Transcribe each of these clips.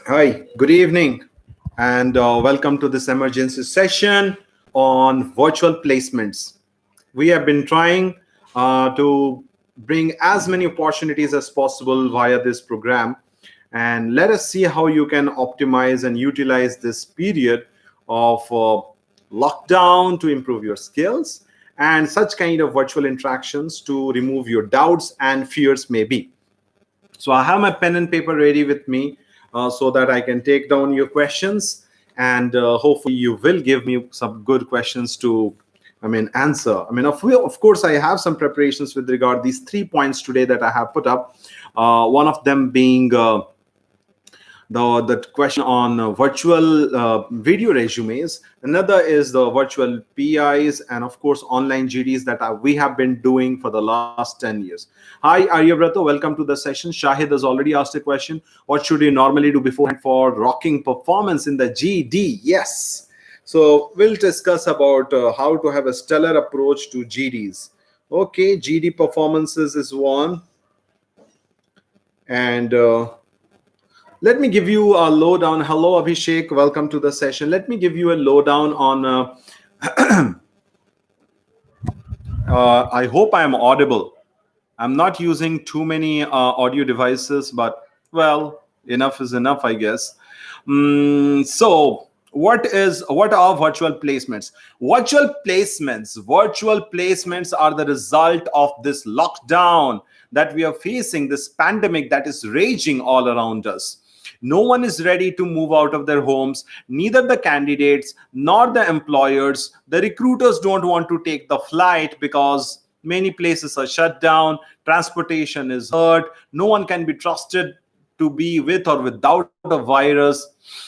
Hi, good evening, and welcome to this emergency session on virtual placements. We have been trying to bring as many opportunities as possible via this program, and let us see how you can optimize and utilize this period of lockdown to improve your skills and such kind of virtual interactions to remove your doubts and fears, maybe. So I have my pen and paper ready with me so that I can take down your questions, and hopefully you will give me some good questions to, answer. Of course, I have some preparations with regard these 3 points today that I have put up. One of them being the question on virtual video resumes. Another is the virtual PIs, and of course online GDs that we have been doing for the last 10 years. Hi Aryabrata, welcome to the session. Shahid has already asked a question. What should you normally do beforehand for rocking performance in the GD? Yes. So we'll discuss about how to have a stellar approach to GDs. Okay, GD performances is one. And let me give you a lowdown. Hello, Abhishek. Welcome to the session. Let me give you a lowdown on. I hope I am audible. I'm not using too many audio devices, but well, enough is enough, I guess. So, what are virtual placements? Virtual placements are the result of this lockdown that we are facing, this pandemic that is raging all around us. No one is ready to move out of their homes, neither the candidates nor the employers. The recruiters don't want to take the flight because many places are shut down, transportation is hurt, no one can be trusted to be with or without a virus.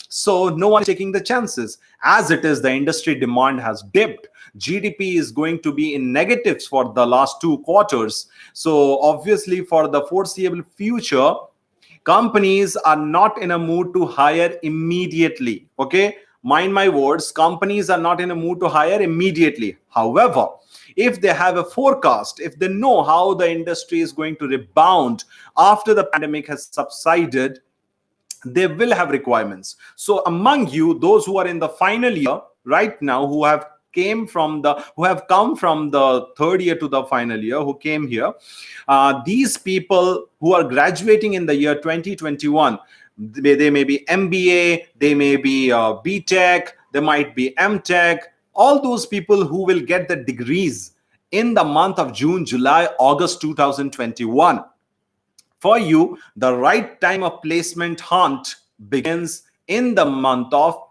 So no one is taking the chances. As it is, the industry demand has dipped. GDP is going to be in negatives for the last 2 quarters. So obviously for the foreseeable future, companies are not in a mood to hire immediately. Okay, mind my words, companies are not in a mood to hire immediately. However, if they have a forecast, if they know how the industry is going to rebound after the pandemic has subsided, they will have requirements. So among you, those who are in the final year right now, who have come from the third year to the final year, who came here, these people who are graduating in the year 2021, they may be MBA, they may be BTech, they might be MTech. All those people who will get the degrees in the month of June, July, August 2021. For you, the right time of placement hunt begins in the month of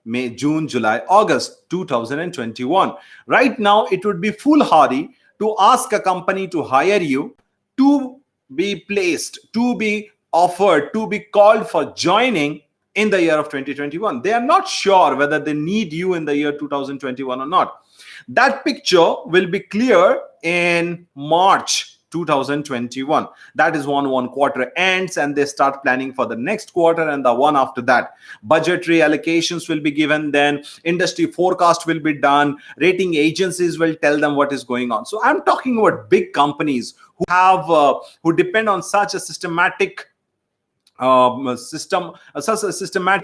May, June, July, August 2021. Right now, it would be foolhardy to ask a company to hire you, to be placed, to be offered, to be called for joining in the year of 2021. They are not sure whether they need you in the year 2021 or not. That picture will be clear in March 2021. That is when one quarter ends and they start planning for the next quarter and the one after that. Budgetary allocations will be given, then industry forecast will be done, rating agencies will tell them what is going on. So I'm talking about big companies who depend on such a systematic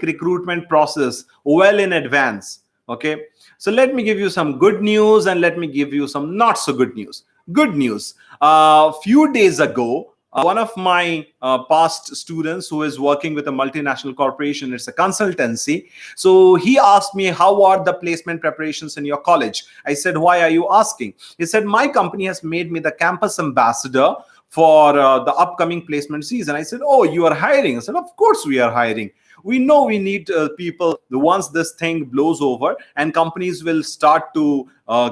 recruitment process well in advance. Okay, so let me give you some good news and let me give you some not so good news. Good news. A few days ago, one of my past students who is working with a multinational corporation, it's a consultancy. So he asked me, how are the placement preparations in your college? I said, why are you asking? He said, my company has made me the campus ambassador for the upcoming placement season. I said, oh, you are hiring? I said, of course we are hiring. We know we need people. Once this thing blows over and companies will start to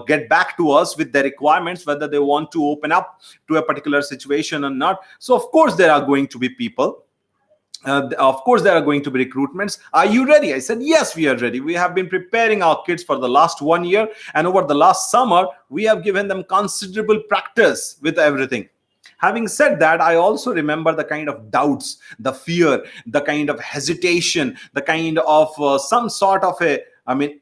get back to us with their requirements, whether they want to open up to a particular situation or not. So of course there are going to be people. Of course there are going to be recruitments. Are you ready? I said, yes, we are ready. We have been preparing our kids for the last 1 year, and over the last summer we have given them considerable practice with everything. Having said that, I also remember the kind of doubts, the fear, the kind of hesitation, the kind of some sort of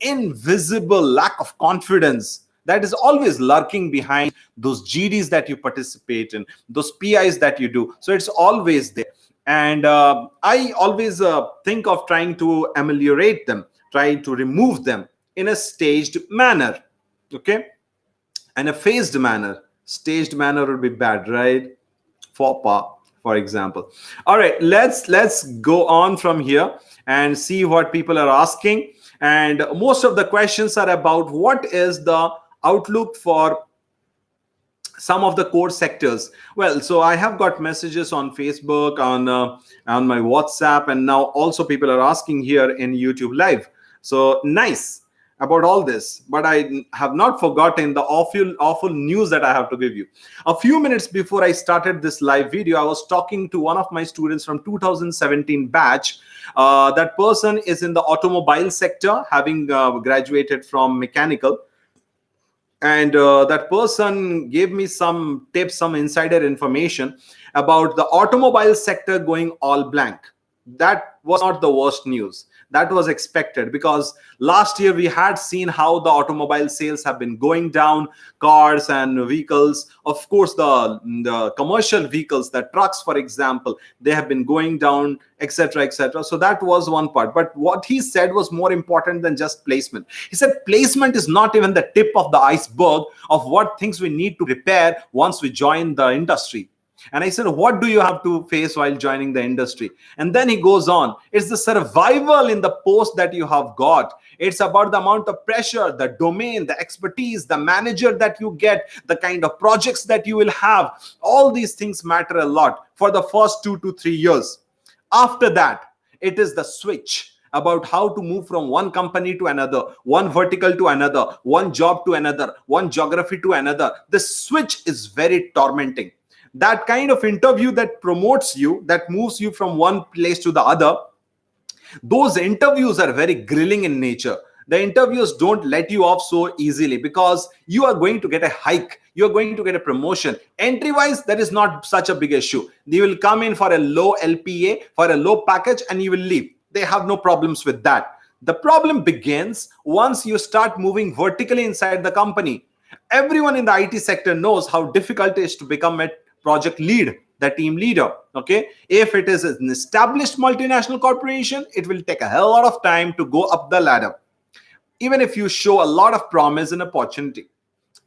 invisible lack of confidence that is always lurking behind those GDs that you participate in, those PIs that you do. So it's always there. And I always think of trying to ameliorate them, trying to remove them in a staged manner. Okay. And a phased manner. Staged manner would be bad, right? Faux pas, for example. All right, let's go on from here and see what people are asking. And most of the questions are about what is the outlook for some of the core sectors. Well, so I have got messages on Facebook, on my WhatsApp, and now also people are asking here in YouTube live. So nice about all this, but I have not forgotten the awful news that I have to give you. A few minutes before I started this live video, I was talking to one of my students from 2017 batch. That person is in the automobile sector, having graduated from mechanical. And that person gave me some tips, some insider information about the automobile sector going all blank. That was not the worst news. That was expected, because last year we had seen how the automobile sales have been going down. Cars and vehicles, of course, the commercial vehicles, the trucks, for example, they have been going down, etc., etc. So that was one part. But what he said was more important than just placement. He said placement is not even the tip of the iceberg of what things we need to repair once we join the industry. And I said, what do you have to face while joining the industry? And then he goes on, it's the survival in the post that you have got. It's about the amount of pressure, the domain, the expertise, the manager that you get, the kind of projects that you will have. All these things matter a lot for the first 2 to 3 years. After that, it is the switch about how to move from one company to another, one vertical to another, one job to another, one geography to another. The switch is very tormenting. That kind of interview that promotes you, that moves you from one place to the other, those interviews are very grilling in nature. The interviews don't let you off so easily, because you are going to get a hike, you are going to get a promotion. Entry wise, that is not such a big issue. You will come in for a low LPA, for a low package, and you will leave. They have no problems with that. The problem begins once you start moving vertically inside the company. Everyone in the IT sector knows how difficult it is to become a project lead, the team leader. Okay, if it is an established multinational corporation, it will take a hell lot of time to go up the ladder, even if you show a lot of promise and opportunity,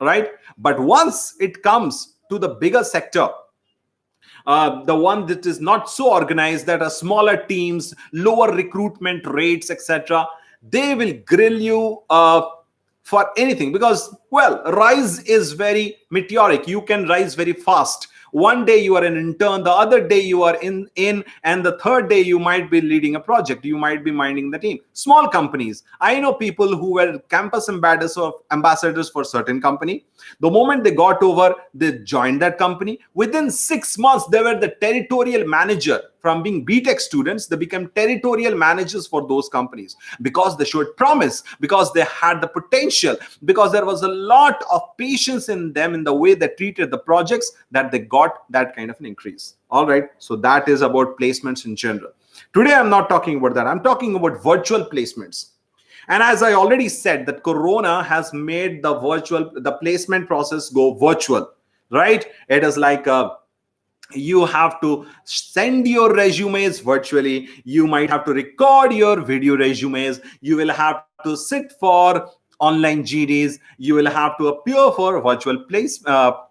right? But once it comes to the bigger sector, the one that is not so organized, that are smaller teams, lower recruitment rates, etc., they will grill you for anything, because, well, rise is very meteoric. You can rise very fast. One day you are an intern, the other day you are in, and the third day you might be leading a project, you might be minding the team. Small companies, I know people who were campus ambassadors for certain company. The moment they got over, they joined that company. Within 6 months, they were the territorial manager. From being BTech students, they became territorial managers for those companies, because they showed promise, because they had the potential, because there was a lot of patience in them in the way they treated the projects, that they got that kind of an increase. All right. So that is about placements in general. Today, I'm not talking about that. I'm talking about virtual placements. And as I already said, that Corona has made the placement process go virtual, right? It is like you have to send your resumes virtually. You might have to record your video resumes. You will have to sit for online GDs. You will have to appear for virtual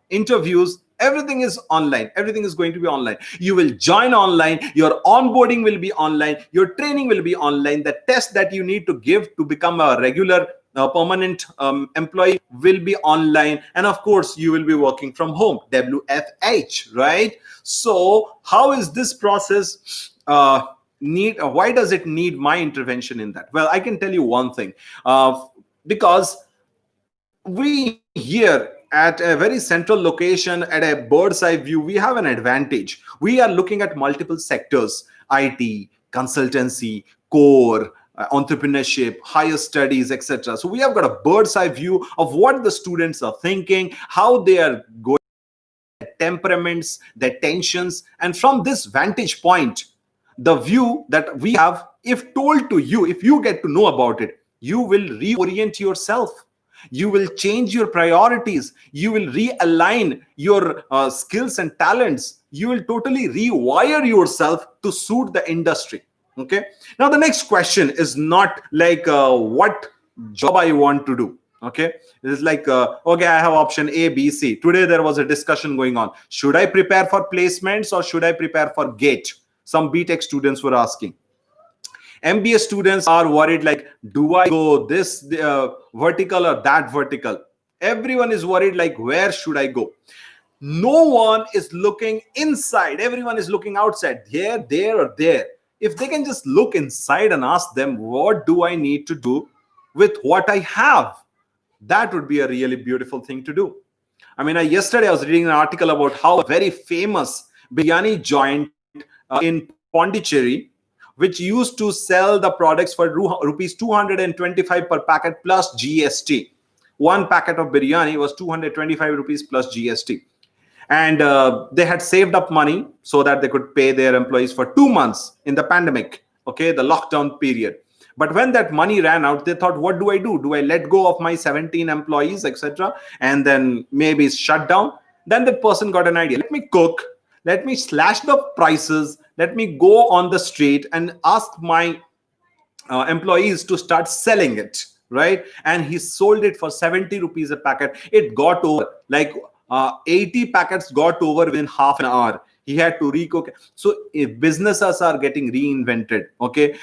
interviews. Everything is online. Everything is going to be online. You will join online. Your onboarding will be online. Your training will be online. The test that you need to give to become a regular permanent employee will be online. And of course, you will be working from home. WFH, right? So how is this process why does it need my intervention in that? Well, I can tell you one thing. Because we here at a very central location, at a bird's eye view, we have an advantage. We are looking at multiple sectors: IT, consultancy, core, entrepreneurship, higher studies, etc. So we have got a bird's eye view of what the students are thinking, how they are going, their temperaments, their tensions. And from this vantage point, the view that we have, if told to you, if you get to know about it, you will reorient yourself. You will change your priorities. You will realign your skills and talents. You will totally rewire yourself to suit the industry. Okay. Now the next question is not like what job I want to do. Okay. It's like okay, I have option A, B, C. Today there was a discussion going on. Should I prepare for placements or should I prepare for GATE? Some BTech students were asking. MBA students are worried like, do I go this vertical or that vertical? Everyone is worried like, where should I go? No one is looking inside. Everyone is looking outside. Here, there, or there. If they can just look inside and ask them, what do I need to do with what I have? That would be a really beautiful thing to do. I mean, yesterday I was reading an article about how a very famous biryani joint in Pondicherry, which used to sell the products for rupees 225 per packet plus GST. One packet of biryani was 225 rupees plus GST. And they had saved up money so that they could pay their employees for 2 months in the pandemic, okay, the lockdown period. But when that money ran out, they thought, what do I do? Do I let go of my 17 employees, etc., and then maybe shut down? Then the person got an idea. Let me cook. Let me slash the prices. Let me go on the street and ask my employees to start selling it, right? And he sold it for 70 rupees a packet. It got over like 80 packets got over within half an hour. He had to recook. So if businesses are getting reinvented, okay,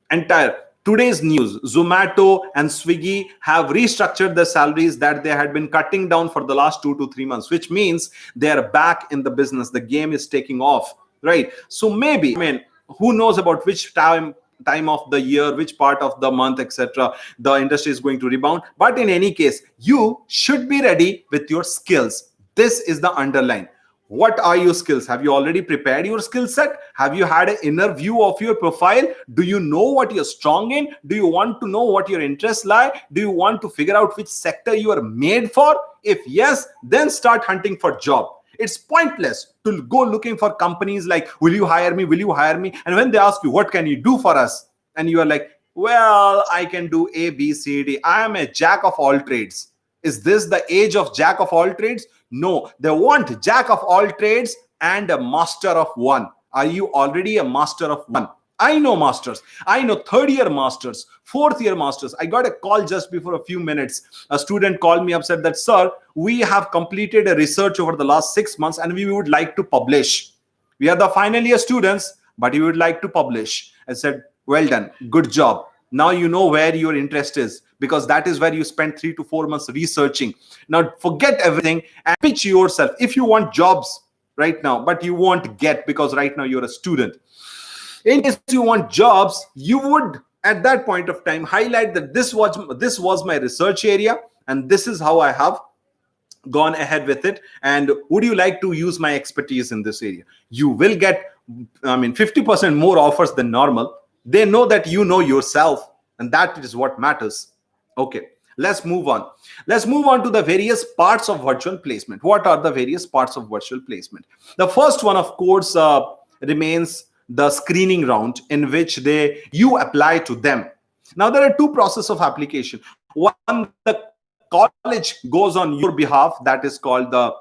entire today's news, Zomato and Swiggy have restructured the salaries that they had been cutting down for the last 2 to 3 months, which means they're back in the business. The game is taking off, right? So maybe, I mean, who knows about which time of the year, which part of the month, etc., the industry is going to rebound. But in any case, you should be ready with your skills. This is the underline. What are your skills? Have you already prepared your skill set? Have you had an inner view of your profile? Do you know what you're strong in? Do you want to know what your interests lie? Do you want to figure out which sector you are made for? If yes, then start hunting for job. It's pointless to go looking for companies like, will you hire me? Will you hire me? And when they ask you, what can you do for us? And you are like, well, I can do A, B, C, D. I am a jack of all trades. Is this the age of jack of all trades? No, they want jack of all trades and a master of one. Are you already a master of one? I know masters. I know third-year masters, fourth-year masters. I got a call just before a few minutes. A student called me up, said that, sir, we have completed a research over the last 6 months and we would like to publish. We are the final year students, but we would like to publish. I said, well done. Good job. Now you know where your interest is, because that is where you spent 3 to 4 months researching. Now forget everything and pitch yourself. If you want jobs right now, but you won't get because right now you're a student. In case you want jobs, you would at that point of time highlight that this was my research area and this is how I have gone ahead with it, and would you like to use my expertise in this area? You will get, I mean, 50% more offers than normal. They know that you know yourself, and that is what matters. Okay, let's move on. Let's move on to the various parts of virtual placement. What are the various parts of virtual placement? The first one, of course, remains the screening round, in which you apply to them. Now there are two processes of application. One, the college goes on your behalf. That is called the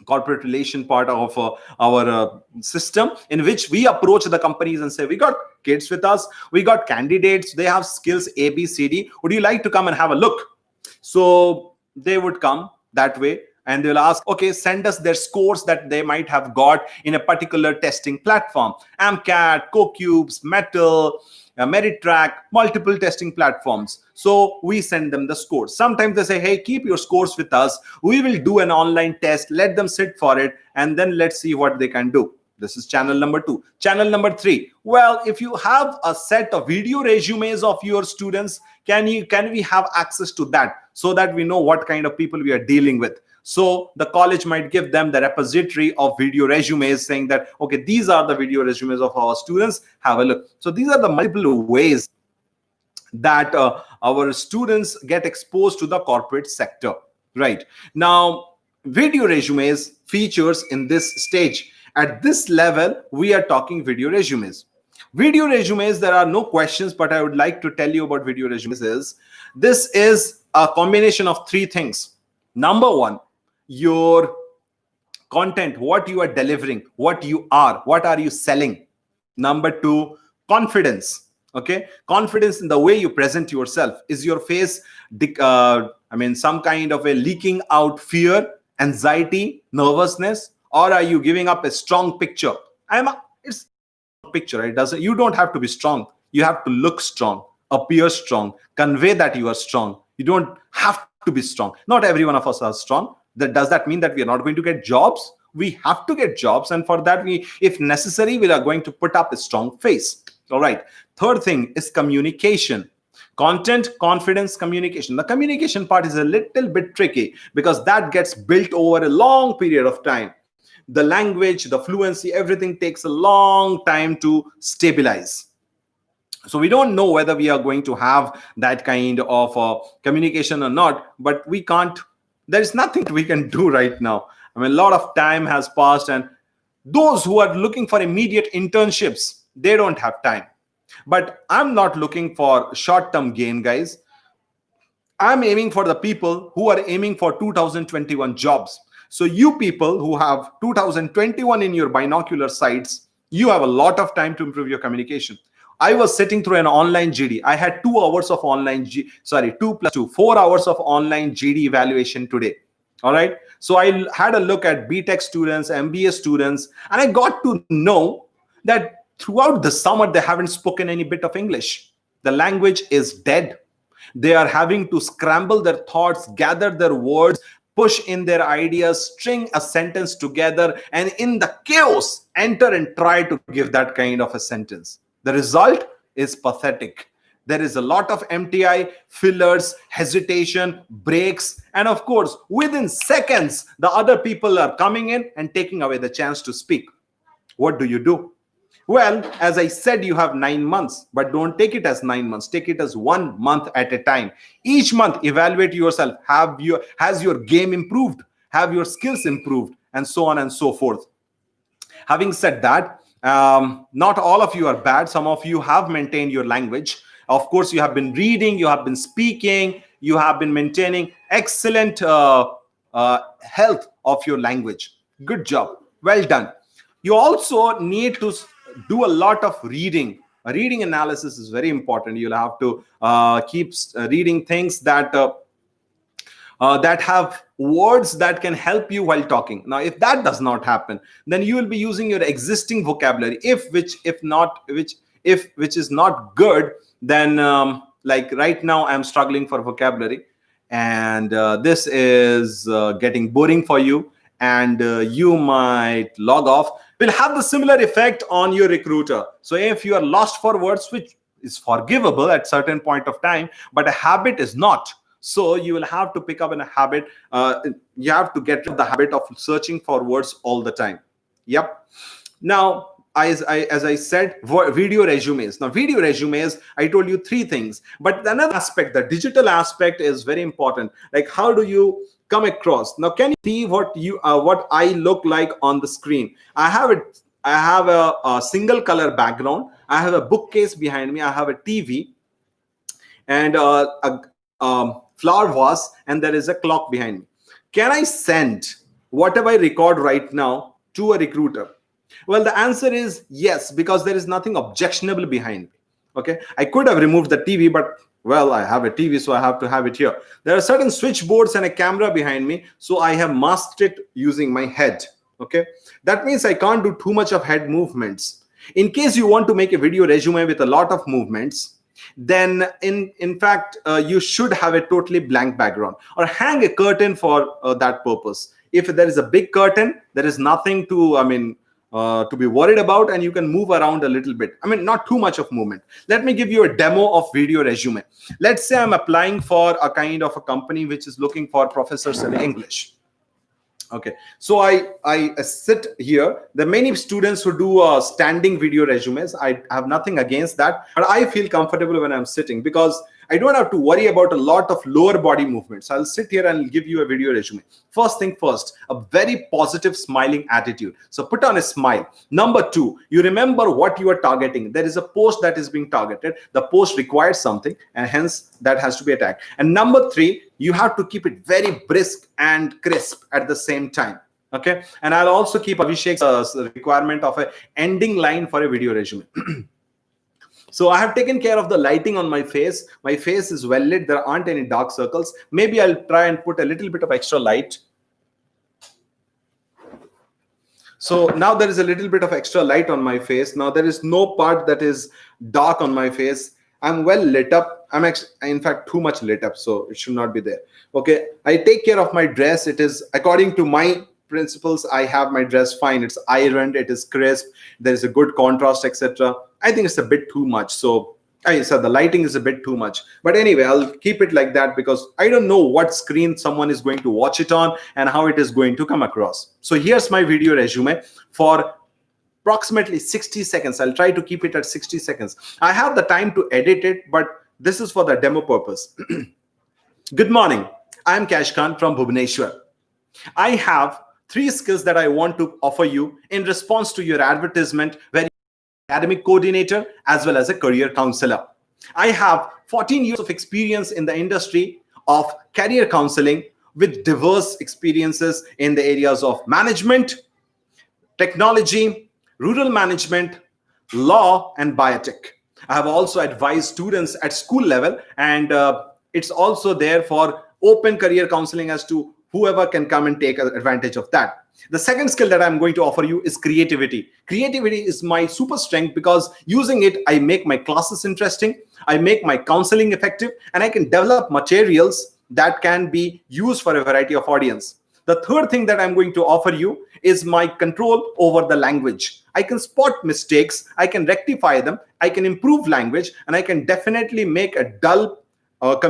corporate relation part of our system, in which we approach the companies and say, we got kids with us, we got candidates, they have skills A, B, C, D. Would you like to come and have a look? So they would come that way. And they'll ask, okay, send us their scores that they might have got in a particular testing platform. AMCAT, CoCubes, Metal, Meritrack, multiple testing platforms. So we send them the scores. Sometimes they say, hey, keep your scores with us. We will do an online test. Let them sit for it. And then let's see what they can do. This is channel number 2. Channel number 3. Well, if you have a set of video resumes of your students, can we have access to that so that we know what kind of people we are dealing with? So the college might give them the repository of video resumes, saying that, okay, these are the video resumes of our students. Have a look. So these are the multiple ways that our students get exposed to the corporate sector. Right now, video resumes features in this stage. At this level, we are talking video resumes. Video resumes, there are no questions, but I would like to tell you about video resumes is this is a combination of three things. Number one, your content, what you are delivering, what are you selling. Number two, confidence. Okay, confidence in the way you present yourself. Is your face some kind of a leaking out fear, anxiety, nervousness, or are you giving up a strong picture? It's picture. It doesn't, you don't have to be strong. You have to look strong, appear strong, convey that you are strong. You don't have to be strong. Not every one of us are strong. Does that mean that we are not going to get jobs? We have to get jobs, and for that, if necessary, we are going to put up a strong face. All right. Third thing is communication. Content, confidence, communication. The communication part is a little bit tricky because that gets built over a long period of time. The language, the fluency, everything takes a long time to stabilize. So we don't know whether we are going to have that kind of communication or not, but we can't, there is nothing we can do right now. I mean, a lot of time has passed, and those who are looking for immediate internships, they don't have time. But I'm not looking for short-term gain, guys. I'm aiming for the people who are aiming for 2021 jobs. So you people who have 2021 in your binocular sights, you have a lot of time to improve your communication. I was sitting through an online GD. I had 2 hours of 2 plus 2, 4 hours of online GD evaluation today. All right. So I had a look at BTech students, MBA students, and I got to know that throughout the summer, they haven't spoken any bit of English. The language is dead. They are having to scramble their thoughts, gather their words, push in their ideas, string a sentence together, and in the chaos, enter and try to give that kind of a sentence. The result is pathetic. There is a lot of MTI, fillers, hesitation, breaks, and of course, within seconds, the other people are coming in and taking away the chance to speak. What do? Well, as I said, you have 9 months, but don't take it as 9 months. Take it as 1 month at a time. Each month, evaluate yourself. Has your game improved? Have your skills improved? And so on and so forth. Having said that, not all of you are bad. Some of you have maintained your language. Of course, you have been reading, you have been speaking, you have been maintaining excellent health of your language. Good job. Well done. You also need to do a lot of reading. Reading analysis is very important. You'll have to keep reading things that have words that can help you while talking. Now, if that does not happen, then you will be using your existing vocabulary. Which is not good, then like right now, I'm struggling for vocabulary, and this is getting boring for you, and you might log off. Will have the similar effect on your recruiter. So if you are lost for words, which is forgivable at certain point of time, but a habit is not. So you will have to pick up in a habit. You have to get rid of the habit of searching for words all the time. Yep. Now, as I said, video resumes. Now, video resumes, I told you 3 things. But another aspect, the digital aspect, is very important. Like, how do you come across? Now, can you see what I look like on the screen? I have a single color background. I have a bookcase behind me. I have a TV and a flower vase, and there is a clock behind me. Can I send whatever I record right now to a recruiter? Well, the answer is yes, because there is nothing objectionable behind me. Okay, I could have removed the TV, but well, I have a TV, so I have to have it here. There are certain switchboards and a camera behind me, so I have masked it using my head. Okay, that means I can't do too much of head movements. In case you want to make a video resume with a lot of movements, then in fact, you should have a totally blank background, or hang a curtain for that purpose. If there is a big curtain, there is nothing to be worried about, and you can move around a little bit. I mean, not too much of movement. Let me give you a demo of video resume. Let's say I'm applying for a kind of a company which is looking for professors in English. Okay, so I sit here. There are many students who do standing video resumes. I have nothing against that, but I feel comfortable when I'm sitting, because I don't have to worry about a lot of lower body movements. I'll sit here and give you a video resume. First thing first, a very positive smiling attitude. So put on a smile. Number two, you remember what you are targeting. There is a post that is being targeted. The post requires something, and hence that has to be attacked. And number three, you have to keep it very brisk and crisp at the same time. Okay, and I'll also keep Abhishek's requirement of a ending line for a video resume. So I have taken care of the lighting on my face. My face is well lit. There aren't any dark circles. Maybe I'll try and put a little bit of extra light. So now there is a little bit of extra light on my face. Now there is no part that is dark on my face. I'm well lit up. I'm actually, in fact, too much lit up, so it should not be there. Okay, I take care of my dress. It is according to my principles. I have my dress fine. It's ironed. It is crisp. There is a good contrast, etc. I think it's a bit too much. So I said the lighting is a bit too much. But anyway, I'll keep it like that because I don't know what screen someone is going to watch it on and how it is going to come across. So here's my video resume for approximately 60 seconds. I'll try to keep it at 60 seconds. I have the time to edit it, but this is for the demo purpose. Good morning. I'm Kash Khan from Bhubaneswar. I have 3 skills that I want to offer you in response to your advertisement where academic coordinator as well as a career counselor. I have 14 years of experience in the industry of career counseling with diverse experiences in the areas of management, technology, rural management, law, and biotech. I have also advised students at school level, and it's also there for open career counseling as to whoever can come and take advantage of that. The second skill that I'm going to offer you is creativity. Creativity is my super strength because using it, I make my classes interesting, I make my counseling effective, and I can develop materials that can be used for a variety of audience. The third thing that I'm going to offer you is my control over the language. I can spot mistakes, I can rectify them, I can improve language, and I can definitely make a dull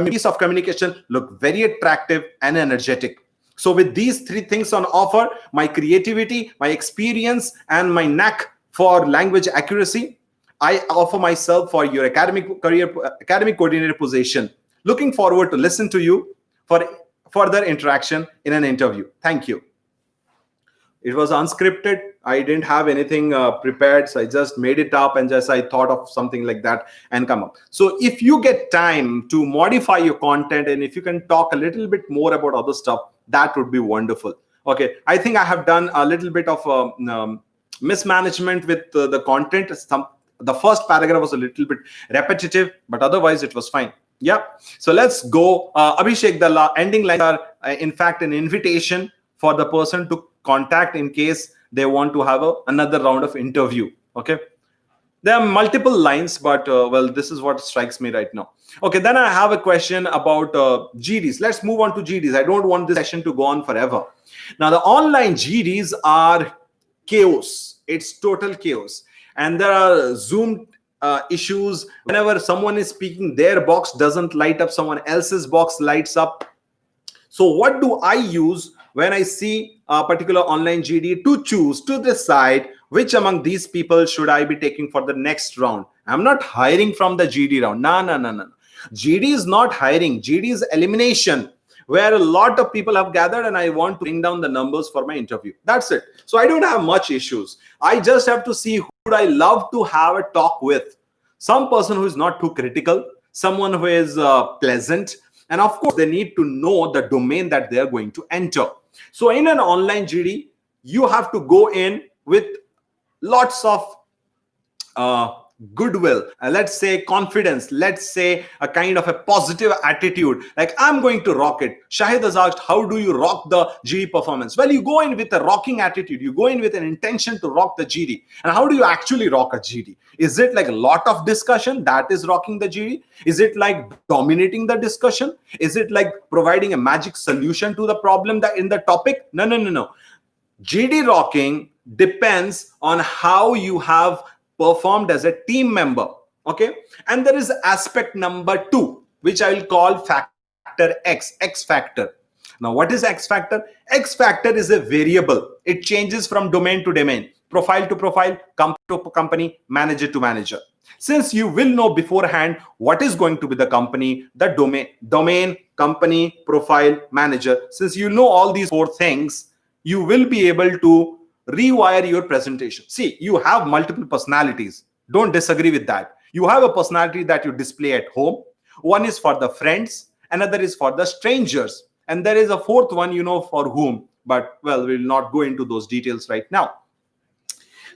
piece of communication look very attractive and energetic. So with these 3 things on offer, my creativity, my experience, and my knack for language accuracy, I offer myself for your academic coordinator position. Looking forward to listen to you for further interaction in an interview. Thank you. It was unscripted. I didn't have anything prepared, so I just made it up and I thought of something like that and come up. So if you get time to modify your content and if you can talk a little bit more about other stuff, that would be wonderful. Okay, I think I have done a little bit of mismanagement with the content. The first paragraph was a little bit repetitive, but otherwise it was fine. Yeah, so let's go. Abhishek, the ending lines are in fact an invitation for the person to contact in case they want to have another round of interview. Okay, there are multiple lines, but well, this is what strikes me right now. Okay, then I have a question about GDs. Let's move on to GDs. I don't want this session to go on forever. Now, the online GDs are chaos. It's total chaos. And there are Zoom issues. Whenever someone is speaking, their box doesn't light up, someone else's box lights up. So what do I use when I see a particular online GD to decide which among these people should I be taking for the next round? I'm not hiring from the GD round. No. GD is not hiring. GD is elimination, where a lot of people have gathered and I want to bring down the numbers for my interview. That's it. So I don't have much issues. I just have to see who would I love to have a talk with. Some person who is not too critical, someone who is pleasant, and of course they need to know the domain that they are going to enter. So in an online GD, you have to go in with lots of goodwill, let's say confidence, let's say a kind of a positive attitude, like I'm going to rock it. Shahid has asked, how do you rock the GD performance? Well, you go in with a rocking attitude, you go in with an intention to rock the GD. And how do you actually rock a GD? Is it like a lot of discussion that is rocking the GD? Is it like dominating the discussion? Is it like providing a magic solution to the problem that in the topic? No. GD rocking depends on how you have performed as a team member. Okay, and there is aspect number 2, which I will call factor X factor. Now, what is X factor? X factor is a variable. It changes from domain to domain, profile to profile, company to company, manager to manager. Since you will know beforehand what is going to be the company, the domain, company, profile, manager, since you know all these four things, you will be able to rewire your presentation. See, you have multiple personalities. Don't disagree with that. You have a personality that you display at home. One is for the friends, another is for the strangers, and there is a fourth one, for whom. But well, we'll not go into those details right now.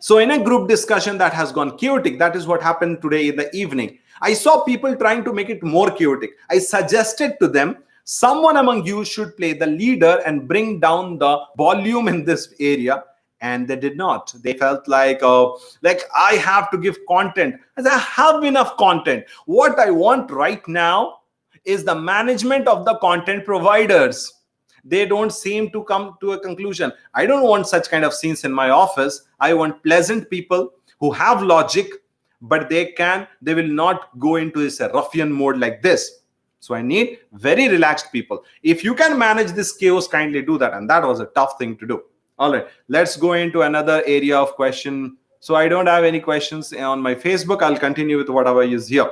So in a group discussion that has gone chaotic, that is what happened today in the evening. I saw people trying to make it more chaotic. I suggested to them, someone among you should play the leader and bring down the volume in this area. And they did not. They felt like I have to give content. I said, I have enough content. What I want right now is the management of the content providers. They don't seem to come to a conclusion. I don't want such kind of scenes in my office. I want pleasant people who have logic, but they will not go into this ruffian mode like this. So I need very relaxed people. If you can manage this chaos, kindly do that. And that was a tough thing to do. All right, let's go into another area of question. So I don't have any questions on my Facebook. I'll continue with whatever is here.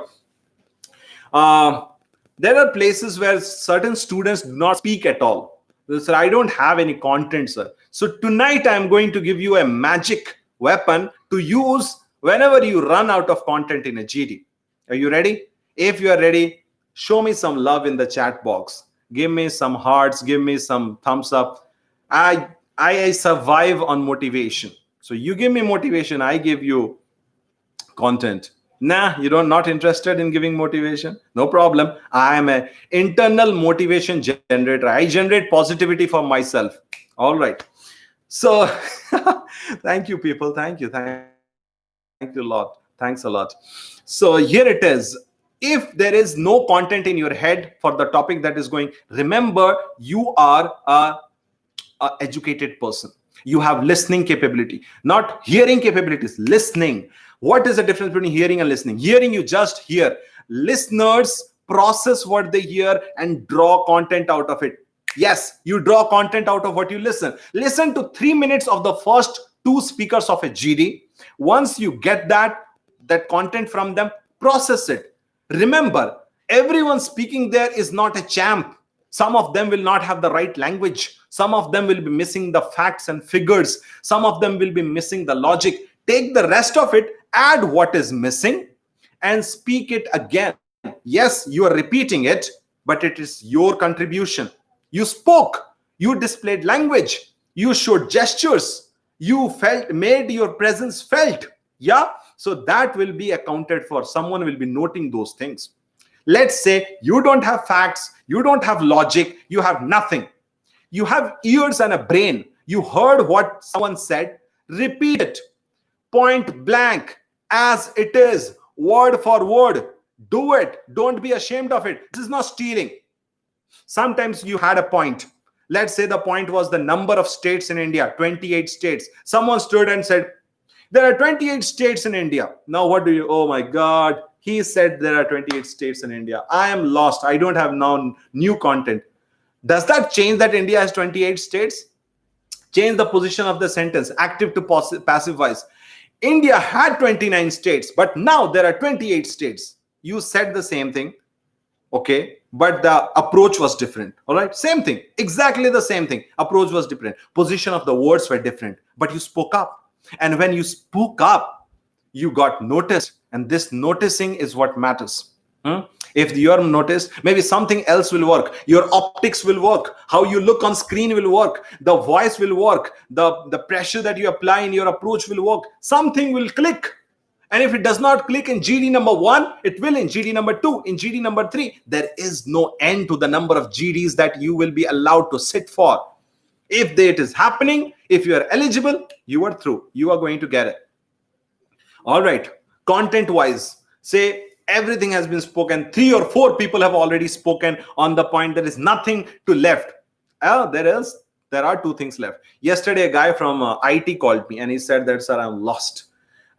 There are places where certain students do not speak at all. Sir, I don't have any content, sir. So tonight I'm going to give you a magic weapon to use whenever you run out of content in a GD. Are you ready? If you are ready, show me some love in the chat box. Give me some hearts. Give me some thumbs up. I survive on motivation. So you give me motivation, I give you content. Nah, you don't not interested in giving motivation? No problem. I am an internal motivation generator. I generate positivity for myself. All right. So thank you, people. Thank you a lot. Thanks a lot. So here it is. If there is no content in your head for the topic that is going, remember, you are a educated person. You have listening capability, not hearing capabilities. Listening. What is the difference between hearing and listening? Hearing, you just hear. Listeners process what they hear and draw content out of it. Yes, you draw content out of what you listen. Listen to 3 minutes of the first 2 speakers of a GD. Once you get that content from them, process it. Remember, everyone speaking there is not a champ. Some of them will not have the right language. Some of them will be missing the facts and figures. Some of them will be missing the logic. Take the rest of it, add what is missing, and speak it again. Yes, you are repeating it, but it is your contribution. You spoke, you displayed language, you showed gestures, you made your presence felt. Yeah, so that will be accounted for. Someone will be noting those things. Let's say you don't have facts, you don't have logic, you have nothing. You have ears and a brain. You heard what someone said, repeat it, point blank, as it is, word for word. Do it. Don't be ashamed of it. This is not stealing. Sometimes you had a point. Let's say the point was the number of states in India, 28 states. Someone stood and said, there are 28 states in India. Now what do you, oh my God, he said there are 28 states in India. I am lost. I don't have now new content. Does that change that India has 28 states? Change the position of the sentence, active to passive voice. India had 29 states, but now there are 28 states. You said the same thing, okay, but the approach was different. All right, same thing, exactly the same thing. Approach was different. Position of the words were different, but you spoke up. And when you spoke up, you got noticed. And this noticing is what matters. If you're noticed, maybe something else will work. Your optics will work. How you look on screen will work. The voice will work. The pressure that you apply in your approach will work. Something will click. And if it does not click in GD number 1, it will in GD number 2, in GD number 3. There is no end to the number of GDs that you will be allowed to sit for. If it is happening, if you are eligible, you are through. You are going to get it. All right. Content wise, say everything has been spoken. 3 or 4 people have already spoken on the point. There is nothing to left. There are 2 things left. Yesterday, a guy from IT called me and he said that, sir, I'm lost.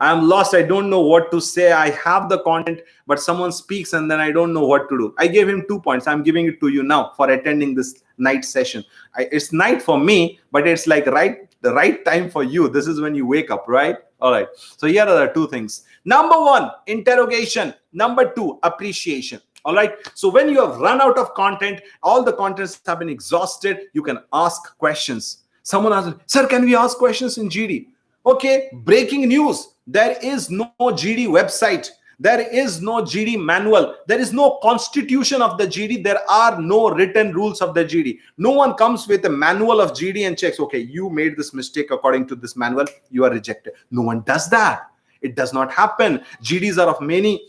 I'm lost. I don't know what to say. I have the content, but someone speaks and then I don't know what to do. I gave him 2 points. I'm giving it to you now for attending this night session. It's night for me, but it's like right the right time for you. This is when you wake up, right? All right. So here are the two things. Number one, interrogation. Number two, appreciation. All right. So when you have run out of content, all the contents have been exhausted, you can ask questions. Someone asks, sir, can we ask questions in GD? Okay. Breaking news. There is no GD website. There is no GD manual. There is no constitution of the GD. There are no written rules of the GD. No one comes with a manual of GD and checks, okay, you made this mistake according to this manual, you are rejected. No one does that. It does not happen. GDs are of many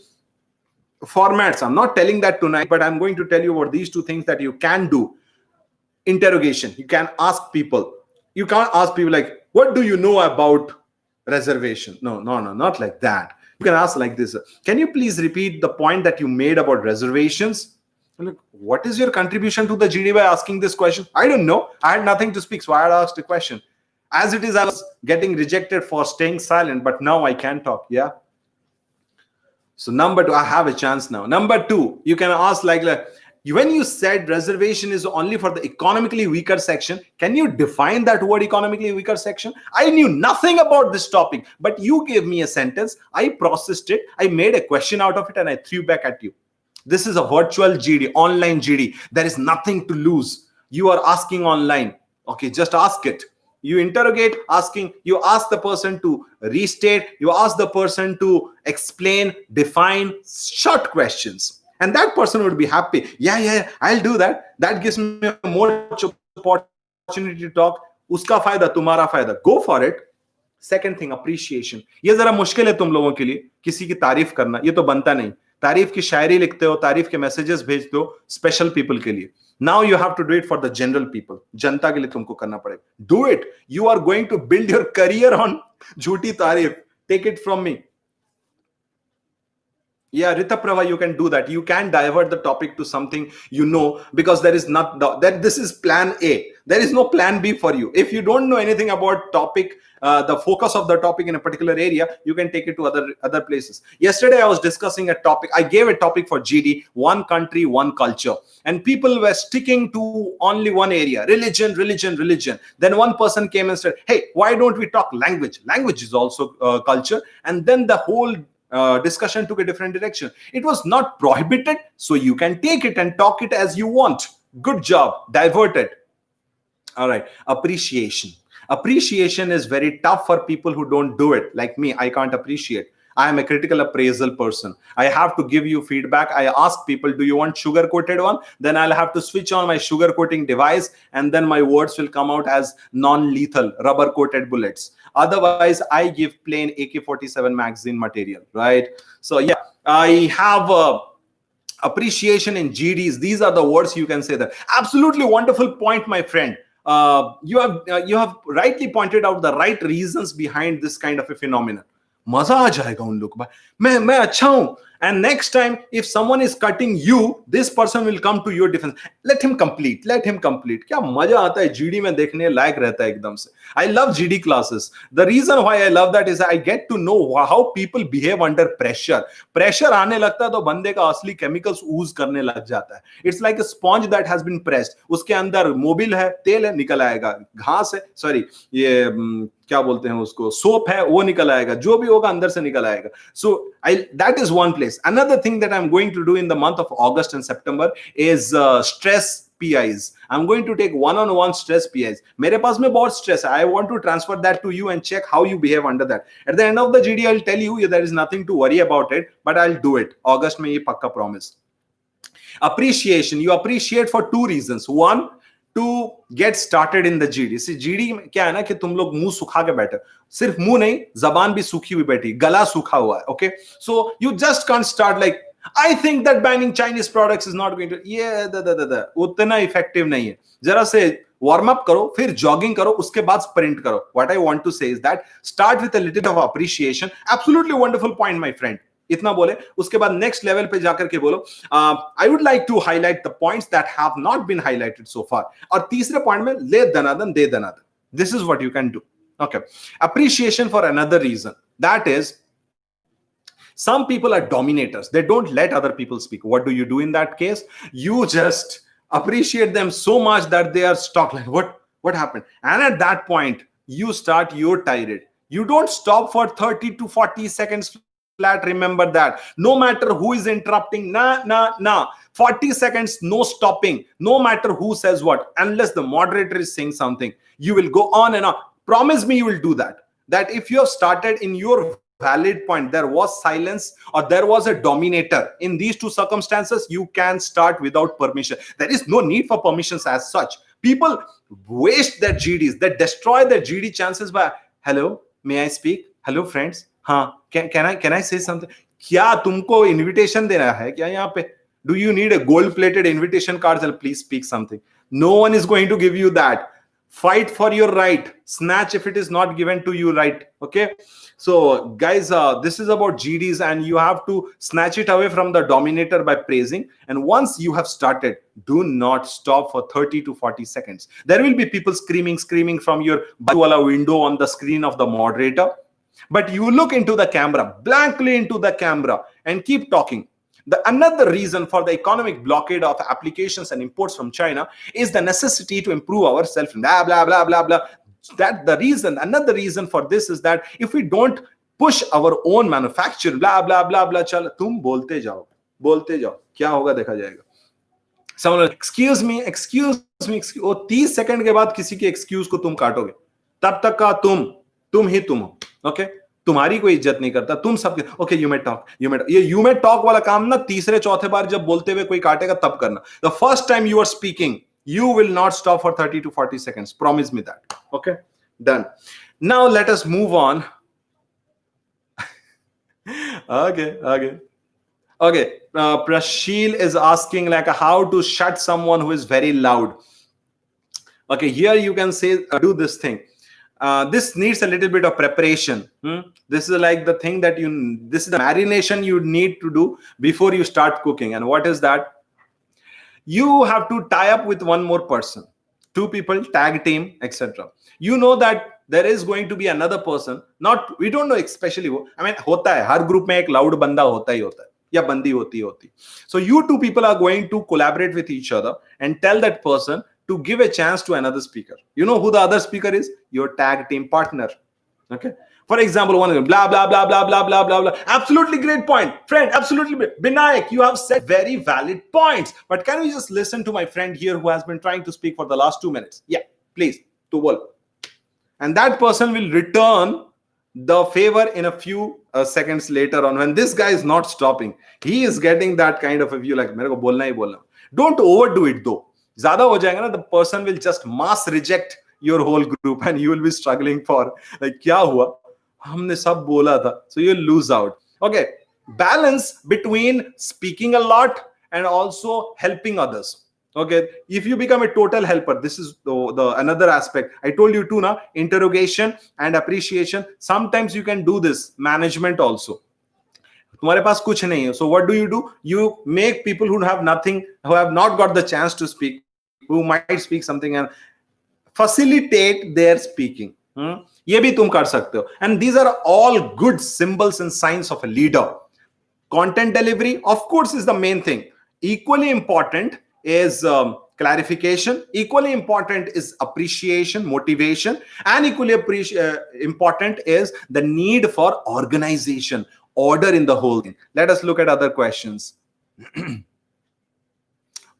formats. I'm not telling that tonight, but I'm going to tell you about these two things that you can do. Interrogation. You can ask people. You can't ask people like, what do you know about reservation? No, not like that. You can ask like this. Can you please repeat the point that you made about reservations? Look, what is your contribution to the GD by asking this question? I don't know. I had nothing to speak, so I had asked a question. As it is, I was getting rejected for staying silent, but now I can talk. Yeah. So number two, I have a chance now. Number two, you can ask like when you said reservation is only for the economically weaker section, can you define that word economically weaker section? I knew nothing about this topic, but you gave me a sentence. I processed it. I made a question out of it and I threw back at you. This is a virtual GD, online GD. There is nothing to lose. You are asking online. Okay, just ask it. You interrogate, asking, you ask the person to restate, you ask the person to explain, define, short questions. And that person would be happy. Yeah, I'll do that. That gives me more opportunity to talk. Uska fayda, tumhara fayda. Go for it. Second thing, appreciation. ये जरा मुश्किल है तुम लोगों के लिए किसी की तारीफ करना. ये तो बनता नहीं. तारीफ की शायरी लिखते हो, तारीफ के मैसेजेस भेजते हो स्पेशल पीपल के लिए. Now you have to do it for the general people. जनता के लिए तुमको करना पड़ेगा. Do it. You are going to build your career on झूठी तारीफ. Take it from me. Yeah, Rita Prava, you can do that. You can divert the topic to something you know, because there is not that this is plan A. There is no plan B for you. If you don't know anything about topic, the focus of the topic in a particular area, you can take it to other places. Yesterday, I was discussing a topic. I gave a topic for GD, one country, one culture. And people were sticking to only one area, religion. Then one person came and said, hey, why don't we talk language? Language is also culture. And then the whole discussion took a different direction. It was not prohibited, so you can take it and talk it as you want. Good job. Divert it. All right. Appreciation. Appreciation is very tough for people who don't do it. Like me, I can't appreciate. I am a critical appraisal person. I have to give you feedback. I ask people, do you want sugar-coated one? Then I'll have to switch on my sugar-coating device, and then my words will come out as non-lethal, rubber-coated bullets. Otherwise, I give plain AK-47 magazine material, right? So yeah, I have appreciation in GDs. These are the words you can say that. Absolutely wonderful point, my friend. You have rightly pointed out the right reasons behind this kind of a phenomenon. मजा आ जाएगा उन लोग. मैं अच्छा हूं. And next time, if someone is cutting you, this person will come to your defense. Let him complete. क्या मजा आता है GD में देखने लायक रहता है एकदम से. I love GD classes. The reason why I love that is I get to know how people behave under pressure. Pressure आने लगता है तो बंदे का असली chemicals ooze करने लग जाता है. It's like a sponge that has been pressed. उसके अंदर मोबिल है, तेल है, निकल आएगा. घास है, sorry, ये क्या बोलते हैं उसको, सोप है, वो निकल आएगा. जो भी होगा अंदर से निकल आएगा. So that is one place. Another thing that I'm going to do in the month of August and September is stress PIs. I'm going to take one-on-one stress PIs. मेरे पास में बहुत stress है. I want to transfer that to you and check how you behave under that. At the end of the GD, I'll tell you there is nothing to worry about it, but I'll do it. August में ये पक्का promise. Appreciation. You appreciate for two reasons. One, to get started in the GD. See, GD में क्या है ना कि तुम लोग मुंह सुखा के बैठे, सिर्फ मुंह नहीं, जबान भी सूखी हुई बैठी, गला सूखा हुआ है. Okay, so you just can't start like, I think that banning Chinese products is not going to, उतना effective नहीं है. जरा से warm up करो, फिर jogging करो, उसके बाद sprint करो. What I want to say is that start with a little bit of appreciation. Absolutely wonderful point, my friend. इतना बोले, उसके बाद नेक्स्ट लेवल पे जाकर के बोलो, I would like to highlight the points that have not been highlighted so far. और तीसरे पॉइंट में ले दनादन दे दनादन. This is what you can do. Okay, appreciation for another reason, that is some people are dominators. They don't let other people speak. What do you do in that case? You just appreciate them so much that they are stuck like, what happened? And at that point, you start your tirade. You don't stop for 30 to 40 seconds flat. Remember that. No matter who is interrupting, nah. 40 seconds, no stopping. No matter who says what, unless the moderator is saying something, you will go on and on. Promise me you will do that. That if you have started in your valid point, there was silence or there was a dominator. In these two circumstances, you can start without permission. There is no need for permissions as such. People waste their GDs. They destroy their GD chances by, hello, may I speak? Hello, friends. हाँ, can I say something? क्या तुमको invitation देना है क्या यहाँ पे? Do you need a gold-plated invitation card? Please speak something. No one is going to give you that. Fight for your right. Snatch if it is not given to you right. Okay. So guys, this is about GDs, and you have to snatch it away from the dominator by praising. And once you have started, do not stop for 30 to 40 seconds. There will be people screaming from your window on the screen of the moderator. But you look into the camera, blankly into the camera, and keep talking. Another reason for the economic blockade of applications and imports from China is the necessity to improve ourselves. Blah, blah, blah, blah, blah. Another reason for this is that if we don't push our own manufacture, blah, blah, blah, blah, चल तुम बोलते जाओ, क्या होगा देखा जाएगा. Someone, excuse me, वो 30 second के बाद किसी के एक्सक्यूज को तुम काटोगे, तब तक का तुम ही तुम हो. ओके, तुम्हारी कोई इज्जत नहीं करता, तुम सबके. ओके, यू मे टॉक वाला काम ना तीसरे चौथे बार जब बोलते हुए कोई काटेगा तब करना. The first time you are speaking, you will not stop for 30 to 40 seconds. Promise me that. Okay, done. Now let us move on. Okay. Prashil is asking like how to shut someone who is very loud. Okay, here you can say do this thing. This needs a little bit of preparation. This is like the thing that this is the marination you need to do before you start cooking. And what is that? You have to tie up with one more person, 2 people, tag team, etc. You know that there is going to be another person. We don't know especially. I mean, होता है हर group में एक loud बंदा होता ही होता है या बंदी होती. So you 2 people are going to collaborate with each other and tell that person to give a chance to another speaker. You know who the other speaker is? Your tag team partner. Okay. For example, one of them, blah, blah, blah, blah, blah, blah, blah, blah. Absolutely great point. Friend, absolutely. Binayak, you have said very valid points. But can we just listen to my friend here who has been trying to speak for the last 2 minutes? Yeah, please. And that person will return the favor in a few seconds later on. When this guy is not stopping, he is getting that kind of a view like, मेरे को बोलना ही बोलना. Don't overdo it though. ज़्यादा हो जाएगा ना, the person will just mass reject your whole group and you will be struggling for like क्या हुआ? हमने सब बोला था. So you'll lose out. Okay, balance between speaking a lot and also helping others. Okay, if you become a total helper, this is the another aspect. I told you too, na, interrogation and appreciation. Sometimes you can do this management also. तुम्हारे पास कुछ नहीं है. So what do? You make people who have nothing, who have not got the chance to speak, who might speak something, and facilitate their speaking. ये भी तुम कर सकते हो. And these are all good symbols and signs of a leader. Content delivery, of course, is the main thing. Equally important is clarification. Equally important is appreciation, motivation, and equally important is the need for organization, order in the whole thing. Let us look at other questions.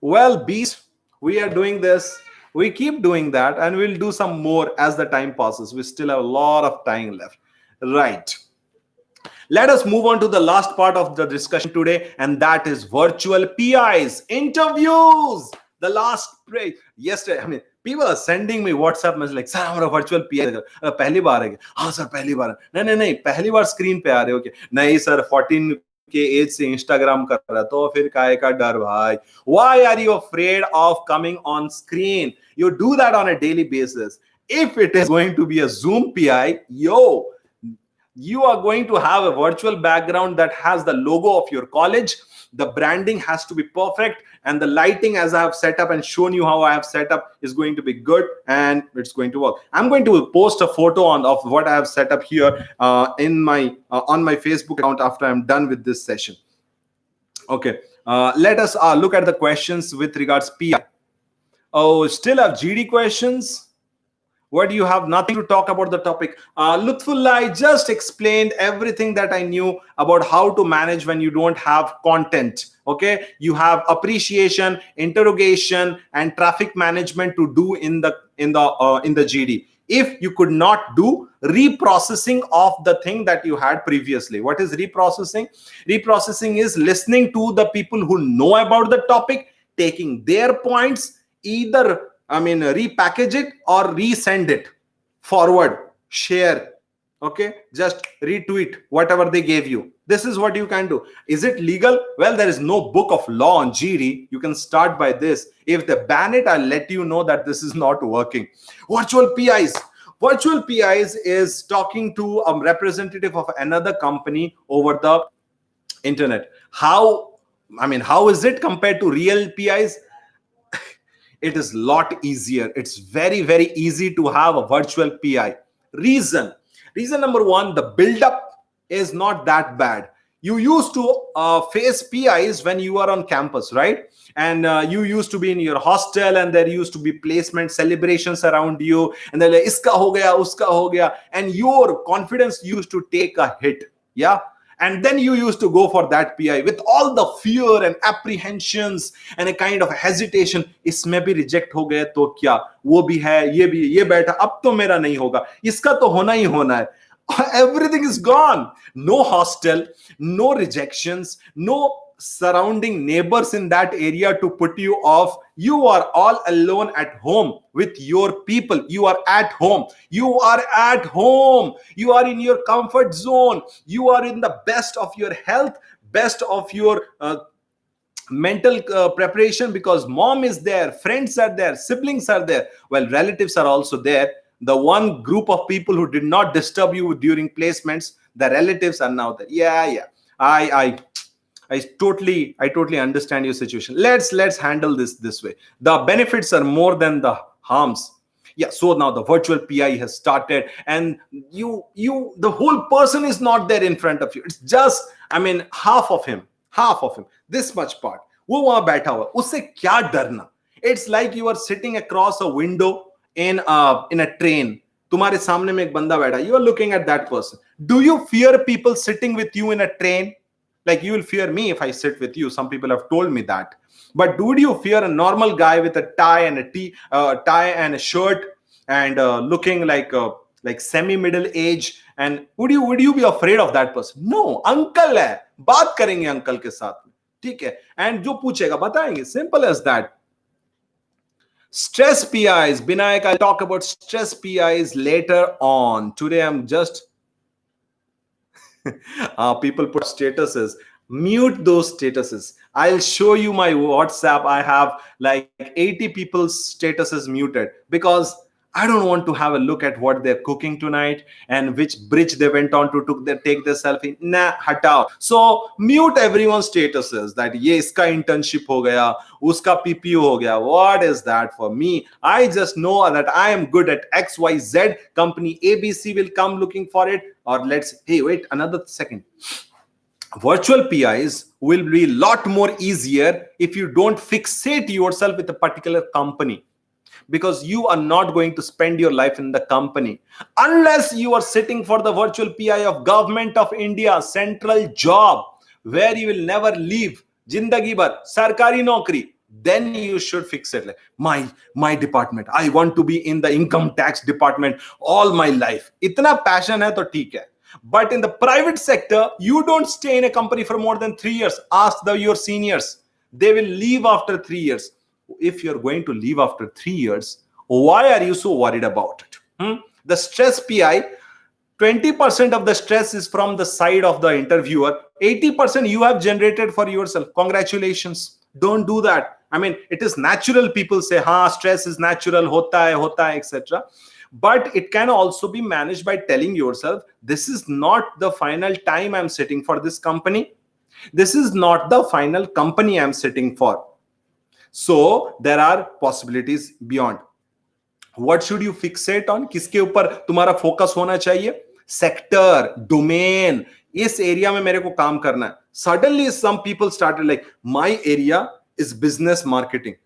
Well, beast, we are doing this. We keep doing that, and we'll do some more as the time passes. We still have a lot of time left. Right. Let us move on to the last part of the discussion today, and that is virtual PIs, interviews. The last break. Yesterday, I mean, people are sending me WhatsApp message like, "Sir, हमारा virtual PI पहली बार है." हाँ sir, पहली बार. नहीं, पहली बार screen पे आ रहे हो क्या? नहीं सर, 14 के एज से इंस्टाग्राम कर रहा, तो फिर काहे का डर भाई? Why are you afraid of coming on screen? You do that on a daily basis. If it is going to be a Zoom PI, you are going to have a virtual background that has the logo of your college. The branding has to be perfect, and the lighting, as I have set up and shown you how I have set up, is going to be good, and it's going to work. I'm going to post a photo of what I have set up here in my on my Facebook account after I'm done with this session. Okay, let us look at the questions with regards PI. Oh, still have GD questions? What do you have? Nothing to talk about the topic. Lutfullah, I just explained everything that I knew about how to manage when you don't have content. Okay, you have appreciation, interrogation, and traffic management to do in the GD. If you could not do reprocessing of the thing that you had previously. What is reprocessing? Reprocessing is listening to the people who know about the topic, taking their points, either repackage it or resend it, forward, share, okay, just retweet whatever they gave you. This is what you can do. Is it legal? Well, there is no book of law on GD. You can start by this. If they ban it, I'll let you know that this is not working. Virtual PIs. Virtual PIs is talking to a representative of another company over the internet. How is it compared to real PIs? It is a lot easier. It's very, very easy to have a virtual PI. Reason number one, the build-up is not that bad. You used to face PIs when you are on campus, right? And you used to be in your hostel, and there used to be placement celebrations around you, and they're like, iska ho gaya, uska ho gaya, and your confidence used to take a hit. Yeah. And then you used to go for that PI with all the fear and apprehensions and a kind of hesitation. इसमें भी reject हो गए तो क्या, वो भी है, ये बैठा, अब तो मेरा नहीं होगा, इसका तो होना ही होना है. Everything is gone. No hostel, no rejections, no surrounding neighbors in that area to put you off. You are all alone at home with your people. You are at home. You are at home. You are in your comfort zone. You are in the best of your health, best of your mental preparation, because mom is there, friends are there, siblings are there. Well, relatives are also there. The one group of people who did not disturb you during placements, the relatives are now there. Yeah. I totally understand your situation. Let's handle this way. The benefits are more than the harms. Yeah, so now the virtual PI has started, and the whole person is not there in front of you. It's just half of him, this much part. वो वहां बैठा हुआ, उससे क्या डरना? It's like you are sitting across a window in a train. तुम्हारे सामने में एक बंदा बैठा, you are looking at that person. Do you fear people sitting with you in a train? Like, you will fear me if I sit with you. Some people have told me that. But do you fear a normal guy with a tie and a shirt and looking like semi-middle age? And would you be afraid of that person? No, uncle है, बात करेंगे uncle के साथ में, ठीक है? And जो पूछेगा बताएंगे. Simple as that. Stress PIs. Binayak, I'll talk about stress PIs later on. Today I'm just people put statuses. Mute those statuses. I'll show you my WhatsApp. I have like 80 people's statuses muted because I don't want to have a look at what they're cooking tonight and which bridge they went on to take their selfie. Nah, hatao. So mute everyone's statuses that ye iska internship ho gaya, uska PPO ho gaya. What is that for me? I just know that I am good at XYZ. Company ABC will come looking for it. Or hey, wait another second. Virtual PIs will be a lot more easier if you don't fixate yourself with a particular company, because you are not going to spend your life in the company unless you are sitting for the virtual PI of Government of India, central job where you will never leave, jindagi bhar, sarkari naukri. Then you should fix it. Like, my department, I want to be in the income tax department all my life. Itna passion hai to theek hai. But in the private sector, you don't stay in a company for more than 3 years. Ask your seniors. They will leave after 3 years. If you're going to leave after 3 years, why are you so worried about it? The stress PI, 20% of the stress is from the side of the interviewer. 80% you have generated for yourself. Congratulations. Don't do that. It is natural. People say, stress is natural, hota hai, etc. But it can also be managed by telling yourself, this is not the final time I'm sitting for this company. This is not the final company I'm sitting for. So there are possibilities beyond. What should you fixate on? किसके ऊपर तुम्हारा focus होना चाहिए? Sector, domain. इस area में मेरे को काम करना है. Suddenly some people started like, my area is business marketing.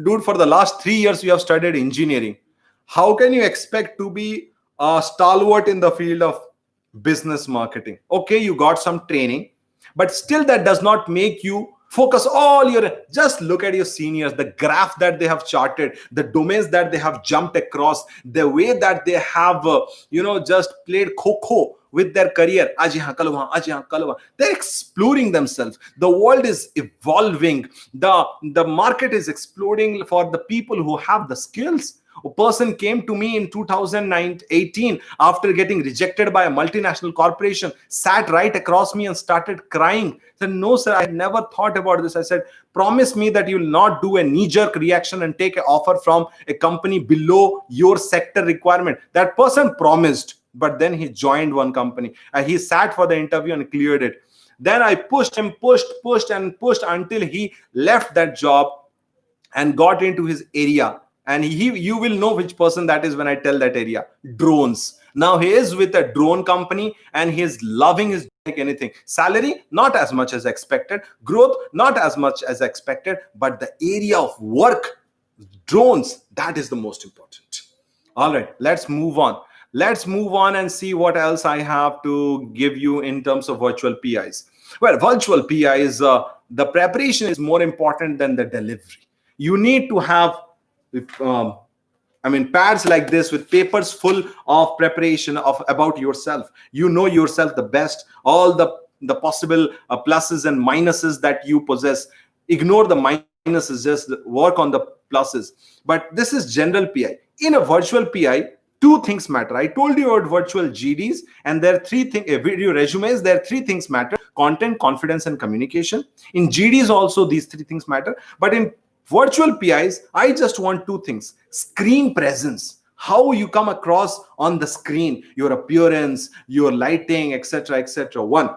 Dude, for the last 3 years you have studied engineering. How can you expect to be a stalwart in the field of business marketing? Okay, you got some training, but still that does not make you focus all your. Just look at your seniors, the graph that they have charted, the domains that they have jumped across, the way that they have just played kho with their career. Aaj yahan, kal wahan, aaj yahan, kal wahan. They're exploring themselves. The world is evolving. The market is exploding for the people who have the skills. A person came to me in 2018 after getting rejected by a multinational corporation, sat right across me and started crying. Said, no, sir, I had never thought about this. I said, promise me that you will not do a knee-jerk reaction and take an offer from a company below your sector requirement. That person promised, but then he joined one company. He sat for the interview and cleared it. Then I pushed him, pushed until he left that job and got into his area. And you will know which person that is when I tell that area. Drones. Now he is with a drone company and he is loving his like anything. Salary not as much as expected, growth not as much as expected, but the area of work, drones, that is the most important. All right, let's move on. Let's move on and see what else I have to give you in terms of virtual PIs. Well, virtual PIs, the preparation is more important than the delivery. You need to have pads like this with papers full of preparation of about yourself. You know yourself the best, all the possible pluses and minuses that you possess. Ignore the minuses, just work on the pluses. But this is general PI. In a virtual PI, two things matter. I told you about virtual GDs, and there are three things. Video resumes, there are three things matter: content, confidence, and communication. In GDs also, these three things matter. But in virtual PIs, I just want two things: screen presence, how you come across on the screen, your appearance, your lighting, etc., etc. One.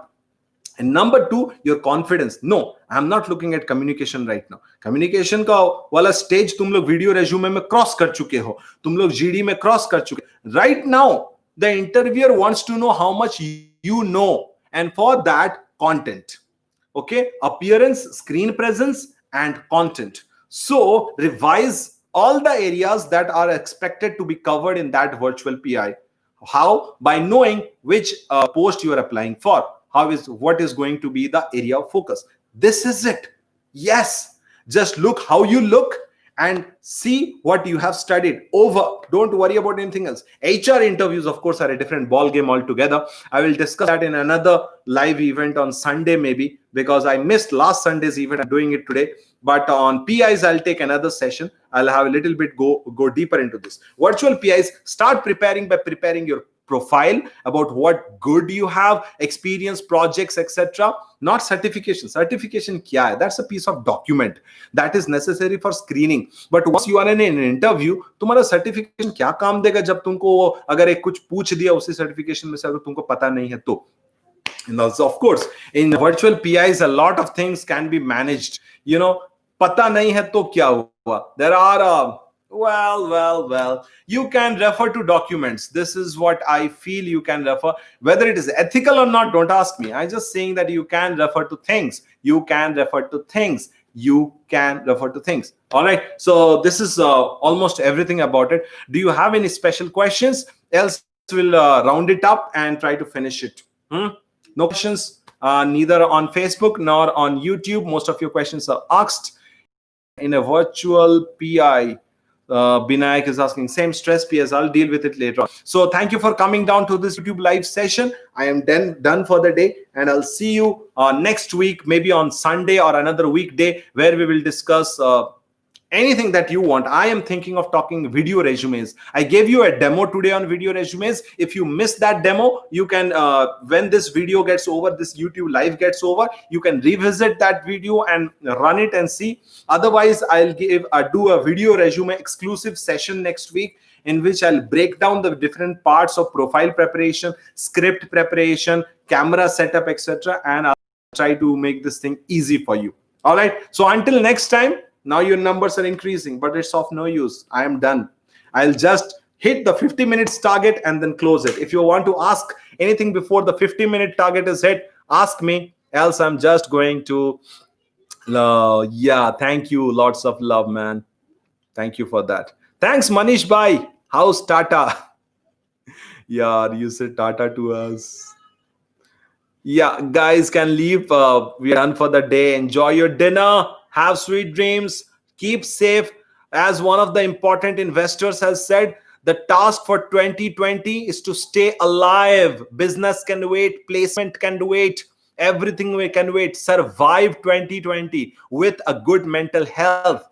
And number two, your confidence. No, I'm not looking at communication right now. Communication का वाला stage तुम लोग video resume में cross कर चुके हो, तुम लोग GD में cross कर चुके. Right now, the interviewer wants to know how much you know, and for that, content. Okay, appearance, screen presence, and content. So revise all the areas that are expected to be covered in that virtual PI. How? By knowing which post you are applying for. What is going to be the area of focus. This is it. Yes, just look how you look and see what you have studied over. Don't worry about anything else. HR interviews, of course, are a different ball game altogether. I will discuss that in another live event on Sunday maybe, because I missed last Sunday's event. I'm doing it today. But on PIs, I'll take another session. I'll have a little bit go deeper into this. Virtual PIs, start preparing by preparing your profile about what good you have, experience, projects, etc. Not certification. Certification kya hai? That's a piece of document that is necessary for screening. But once you are in an interview, तुम्हारा certification क्या काम देगा जब तुमको अगर एक कुछ पूछ दिया उसी certification में से अगर तुमको पता नहीं है तो. And also, of course, in virtual PIs, a lot of things can be managed. पता नहीं है तो क्या हुआ? There are well, you can refer to documents. This is what I feel you can refer. Whether it is ethical or not, don't ask me. I'm just saying that you can refer to things. You can refer to things. All right. So this is almost everything about it. Do you have any special questions? Else we'll round it up and try to finish it. No questions, neither on Facebook nor on YouTube. Most of your questions are asked in a virtual PI. Binayak is asking, same stress PS, I'll deal with it later on. So thank you for coming down to this YouTube live session. I am done for the day, and I'll see you next week, maybe on Sunday or another weekday, where we will discuss anything that you want. I am thinking of talking video resumes. I gave you a demo today on video resumes. If you missed that demo, you can, when this video gets over, this YouTube live gets over, you can revisit that video and run it and see. Otherwise, I'll do a video resume exclusive session next week, in which I'll break down the different parts of profile preparation, script preparation, camera setup, etc. And I'll try to make this thing easy for you. All right. So until next time, now your numbers are increasing, but it's of no use. I am done. I'll just hit the 50 minutes target and then close it. If you want to ask anything before the 50-minute target is hit, ask me. Else I'm just going to, yeah, thank you. Lots of love, man. Thank you for that. Thanks, Manish Bhai. How's Tata? Yeah, you said Tata to us. Yeah, guys can leave. We are done for the day. Enjoy your dinner. Have sweet dreams. Keep safe. As one of the important investors has said, the task for 2020 is to stay alive. Business can wait. Placement can wait. Everything we can wait. Survive 2020 with a good mental health.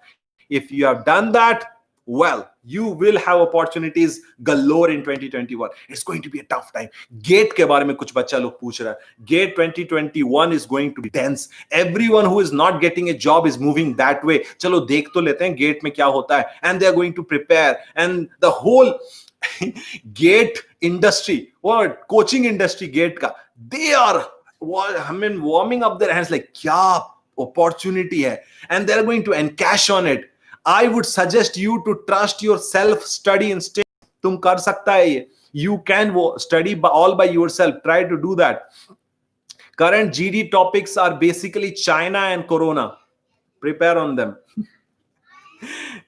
If you have done that, well, you will have opportunities galore in 2021. It's going to be a tough time. Gate के बारे में कुछ बच्चा लोग पूछ रहा है. Gate 2021 is going to be dense. Everyone who is not getting a job is moving that way. चलो देख तो लेते हैं गेट में क्या होता है. And they are going to prepare. And the whole gate industry or coaching industry gate का, they are, I mean, warming up their hands like क्या opportunity hai, and they're going to encash on it. I would suggest you to trust your self study instinct. तुम कर सकता है ये. You can study all by yourself. Try to do that. Current GD topics are basically China and Corona. Prepare on them.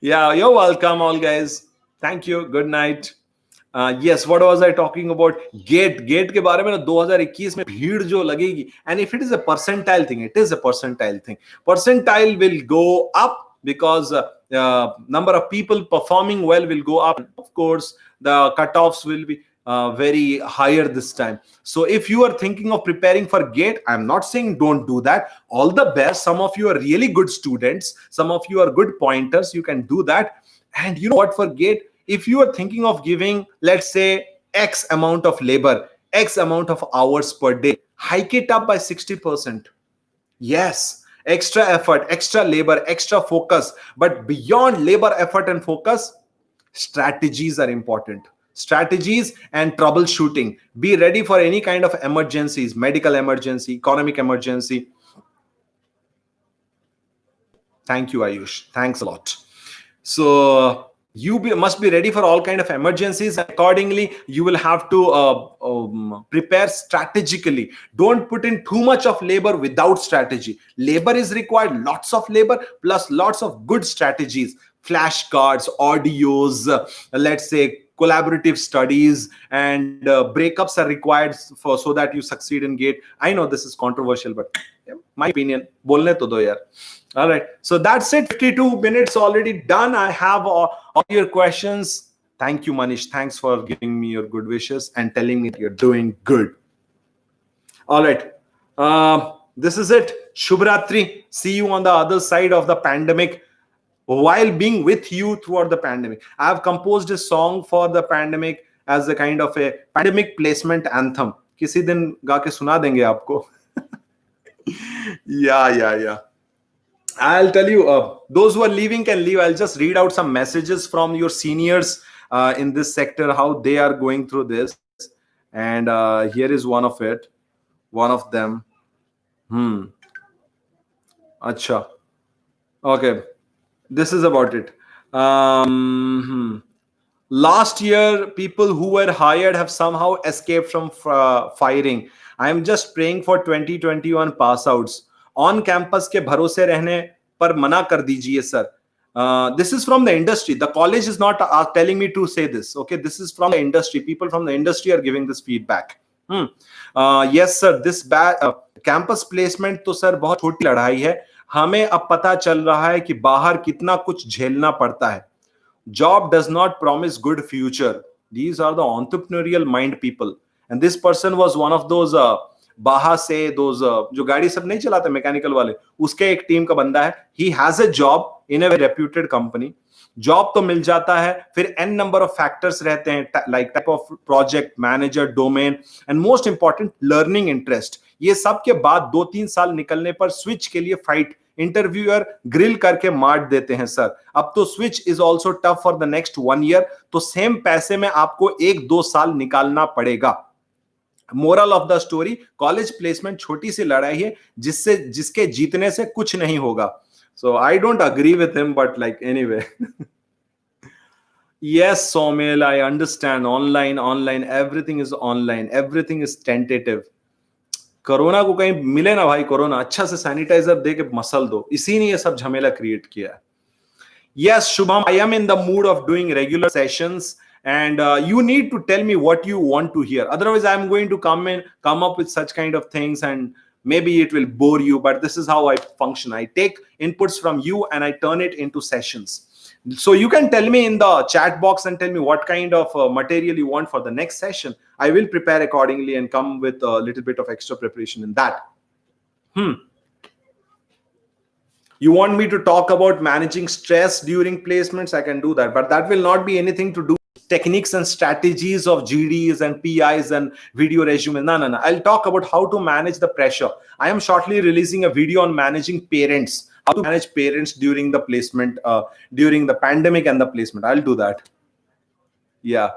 Yeah, you're welcome, all guys. Thank you. Good night. Yes, what was I talking about? Gate के बारे में ना 2021 में भीड़ जो लगेगी, and if it is a percentile thing, it is a percentile thing. Percentile will go up because number of people performing well will go up. Of course, the cutoffs will be very higher this time. So if you are thinking of preparing for GATE, I'm not saying don't do that. All the best. Some of you are really good students. Some of you are good pointers. You can do that. And you know what, for GATE, if you are thinking of giving, let's say, X amount of labor, X amount of hours per day, hike it up by 60%. Yes, extra effort, extra labor, extra focus. But beyond labor, effort, and focus, strategies are important. Strategies and troubleshooting. Be ready for any kind of emergencies, medical emergency, economic emergency. Thank you, Ayush. Thanks a lot. So you must be ready for all kind of emergencies. Accordingly, you will have to prepare strategically. Don't put in too much of labor without strategy. Labor is required, lots of labor plus lots of good strategies. Flashcards, audios, let's say collaborative studies, and breakups are required for so that you succeed in GATE. I know this is controversial, but my opinion. Bolne to do yaar. All right, so that's it. 52 minutes already done. I have all your questions. Thank you, Manish. Thanks for giving me your good wishes and telling me that you're doing good. All right, this is it. Shubhratri. See you on the other side of the pandemic. While being with you throughout the pandemic, I have composed a song for the pandemic as a kind of a pandemic placement anthem. किसी दिन गा के सुना देंगे आपको. Yeah. I'll tell you, those who are leaving can leave. I'll just read out some messages from your seniors in this sector, how they are going through this. And here is one of it. One of them. Acha. Okay. This is about it. Last year, people who were hired have somehow escaped from firing. I am just praying for 2021 pass outs. On campus के भरोसे रहने पर मना कर दीजिए sir. This is from the industry. The college is not telling me to say this. Okay, this is from the industry. People from the industry are giving this feedback. Yes sir, this campus placement तो sir बहुत छोटी लड़ाई है. हमें अब पता चल रहा है कि बाहर कितना कुछ झेलना पड़ता है. Job does not promise good future. These are the entrepreneurial mind people. And this person was one of those बाहर से those जो गाड़ी सब नहीं चलाते मैकेनिकल वाले, उसके एक टीम का बंदा है. He has a job in a very reputed company. Job तो मिल जाता है, फिर n number of factors रहते हैं, like type of project, manager, domain, and most important learning interest. ये सब के बाद 2-3 साल निकलने पर स्विच के लिए फाइट, इंटरव्यूअर ग्रिल करके मार देते हैं सर. अब तो switch is also tough for the next 1 year. तो सेम पैसे में आपको 1-2 साल निकालना पड़ेगा. Moral of the story, college placement छोटी सी लड़ाई है जिसके जीतने से कुछ नहीं होगा. So I don't agree with him, but like anyway. Yes, Somil, I understand. Online, everything is online. Everything is tentative. Corona को कहीं मिले ना भाई, कोरोना अच्छा से सैनिटाइजर दे के मसल दो. इसी ने ये सब झमेला क्रिएट किया है. Yes, Shubham, I am in the mood of doing regular sessions and you need to tell me what you want to hear. Otherwise, I'm going to come up with such kind of things, and maybe it will bore you. But this is how I function. I take inputs from you and I turn it into sessions. So you can tell me in the chat box and tell me what kind of material you want for the next session. I will prepare accordingly and come with a little bit of extra preparation in that. You want me to talk about managing stress during placements? I can do that, but that will not be anything to do with techniques and strategies of GDs and PIs and video resume. No. I'll talk about how to manage the pressure. I am shortly releasing a video on managing parents, how to manage parents during the placement, during the pandemic and the placement. I'll do that. Yeah.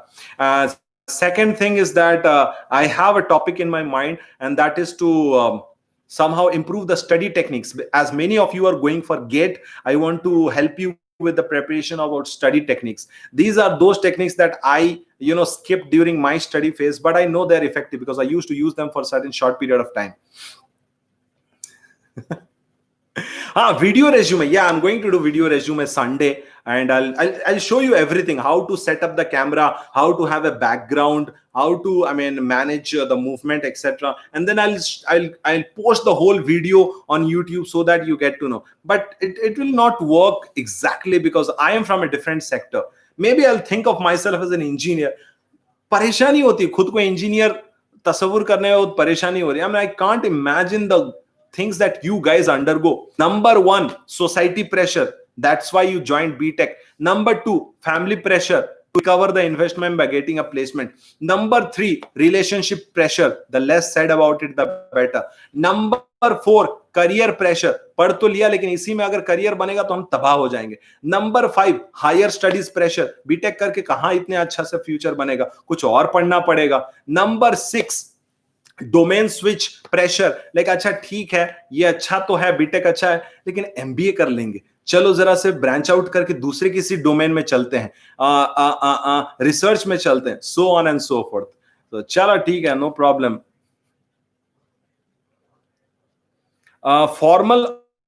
Second thing is that I have a topic in my mind, and that is to somehow improve the study techniques. As many of you are going for GATE, I want to help you with the preparation about study techniques. These are those techniques that I skipped during my study phase, but I know they're effective because I used to use them for a certain short period of time. Video resume. Yeah, I'm going to do video resume Sunday, and I'll show you everything: how to set up the camera, how to have a background, how to manage the movement, etc. And then I'll post the whole video on YouTube so that you get to know. But it will not work exactly because I am from a different sector. Maybe I'll think of myself as an engineer. परेशानी होती है खुद को engineer तस्वुर करने में, बहुत परेशानी हो रही है. I can't imagine the things that you guys undergo. Number one, society pressure. That's why you joined BTech. Number two, family pressure to recover the investment by getting a placement. Number three, relationship pressure. The less said about it, the better. Number four, career pressure. पढ़ तो लिया लेकिन इसी में अगर career बनेगा तो हम तबाह हो जाएंगे. Number 5, higher studies pressure. B Tech करके कहां इतने अच्छा से फ्यूचर बनेगा, कुछ और पढ़ना पड़ेगा. Number 6, domain switch pressure. Like अच्छा ठीक है, ये अच्छा तो है, बीटेक अच्छा है, लेकिन एमबीए कर लेंगे, चलो जरा से ब्रांच आउट करके दूसरे किसी डोमेन में चलते हैं, रिसर्च में चलते हैं, so on and so forth. तो चलो ठीक है, no problem. Formal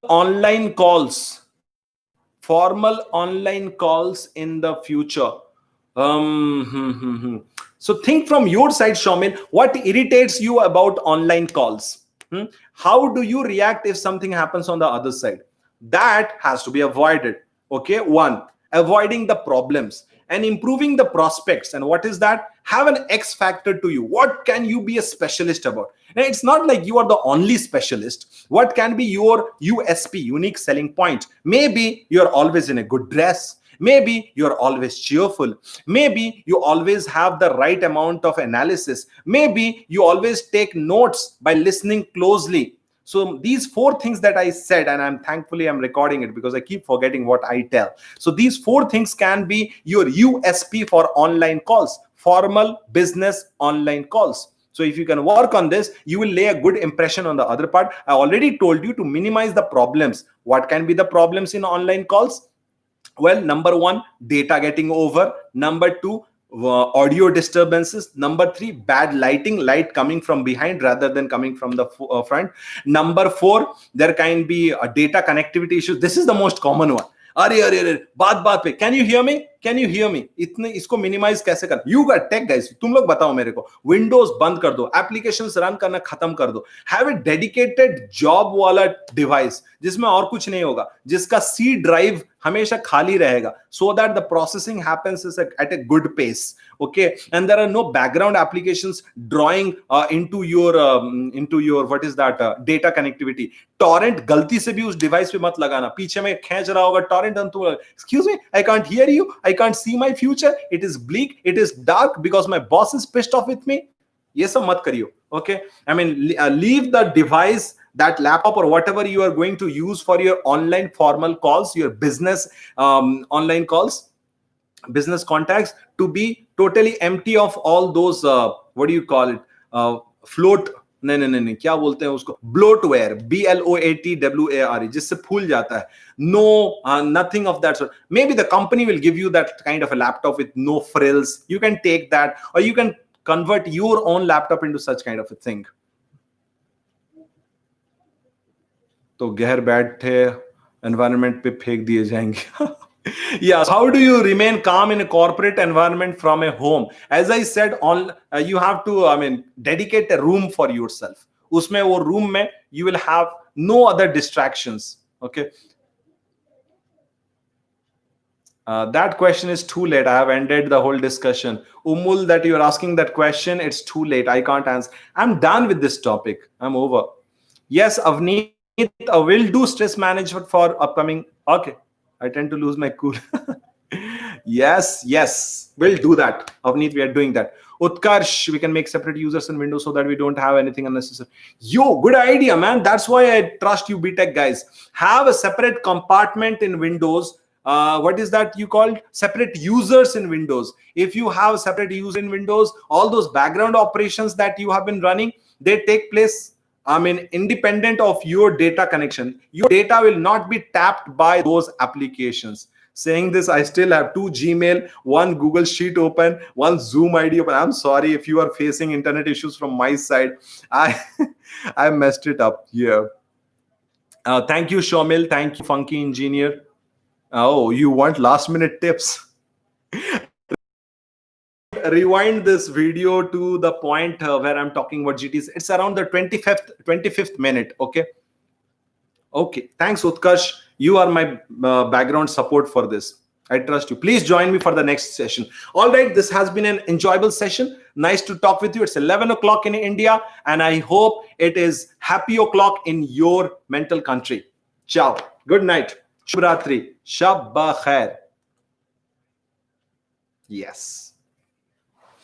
online calls in the future. So think from your side, Shaumin, what irritates you about online calls? How do you react if something happens on the other side? That has to be avoided. Okay, 1, avoiding the problems and improving the prospects. And what is that? Have an X factor to you. What can you be a specialist about? And it's not like you are the only specialist. What can be your USP, unique selling point? Maybe you're always in a good dress. Maybe you're always cheerful. Maybe you always have the right amount of analysis. Maybe you always take notes by listening closely. So these 4 things that I said, and I'm thankfully I'm recording it because I keep forgetting what I tell. So these 4 things can be your USP for online calls, formal business online calls. So if you can work on this, you will lay a good impression on the other part. I already told you to minimize the problems. What can be the problems in online calls? Well, number 1, data getting over. Number 2, audio disturbances. Number 3, bad lighting, light coming from behind rather than coming from the front. Number 4, there can be data connectivity issues. This is the most common one. अरे बात पे, can you hear me इतने इसको minimise कैसे कर. You got take guys, तुम लोग बताओ मेरे को. विंडोज बंद कर दो, एप्लीकेशंस रन करना खत्म कर दो. हैव ए डेडिकेटेड जॉब वाला डिवाइस जिसमें और कुछ नहीं होगा, जिसका सी ड्राइव हमेशा खाली रहेगा, so that the processing happens at a good pace. Okay, and there are no background applications drawing into your what is that data connectivity. Torrent गलती से भी उस डिवाइस पे मत लगाना. पीछे में खींच रहा होगा torrent and तुम excuse me, I can't hear you, I can't see my future, it is bleak, it is dark because my boss is pissed off with me. ये सब मत करियो. Okay, I mean leave the device, that laptop or whatever you are going to use for your online formal calls, your business online calls, business contacts, to be totally empty of all those what do you call it, float नहीं क्या बोलते हैं उसको, bloatware, BLOATWARE, जिससे फूल जाता है. No, nothing of that sort. Maybe the company will give you that kind of a laptop with no frills. You can take that, or you can convert your own laptop into such kind of a thing. तो गहर बैठे environment पे फेंक दिए जाएंगे. Yes. How do you remain calm in a corporate environment from a home? As I said, on you have to, I mean, dedicate a room for yourself. Usme wo room mein you will have no other distractions. Okay. That question is too late. I have ended the whole discussion. Umul, that you're asking that question, it's too late. I can't answer. I'm done with this topic. I'm over. Yes, Avneet, will do stress management for upcoming. Okay. I tend to lose my cool. Yes, we'll do that. Avneet, we are doing that. Utkarsh, we can make separate users in Windows so that we don't have anything unnecessary. Yo, good idea, man. That's why I trust you, BTech guys. Have a separate compartment in Windows. What is that you called? Separate users in Windows. If you have separate user in Windows, all those background operations that you have been running, they take place, I mean, independent of your data connection. Your data will not be tapped by those applications. Saying this, I still have two Gmail, one Google Sheet open, one Zoom ID open. I'm sorry if you are facing internet issues from my side. I I messed it up here. Thank you, Shomil. Thank you, Funky Engineer. Oh, you want last minute tips? Rewind this video to the point where I'm talking about GTs. It's around the 25th minute. Okay. Okay. Thanks, Utkarsh. You are my background support for this. I trust you. Please join me for the next session. All right. This has been an enjoyable session. Nice to talk with you. It's 11 o'clock in India, and I hope it is happy o'clock in your mental country. Ciao. Good night. Shubh Ratri. Shabba khair. Yes.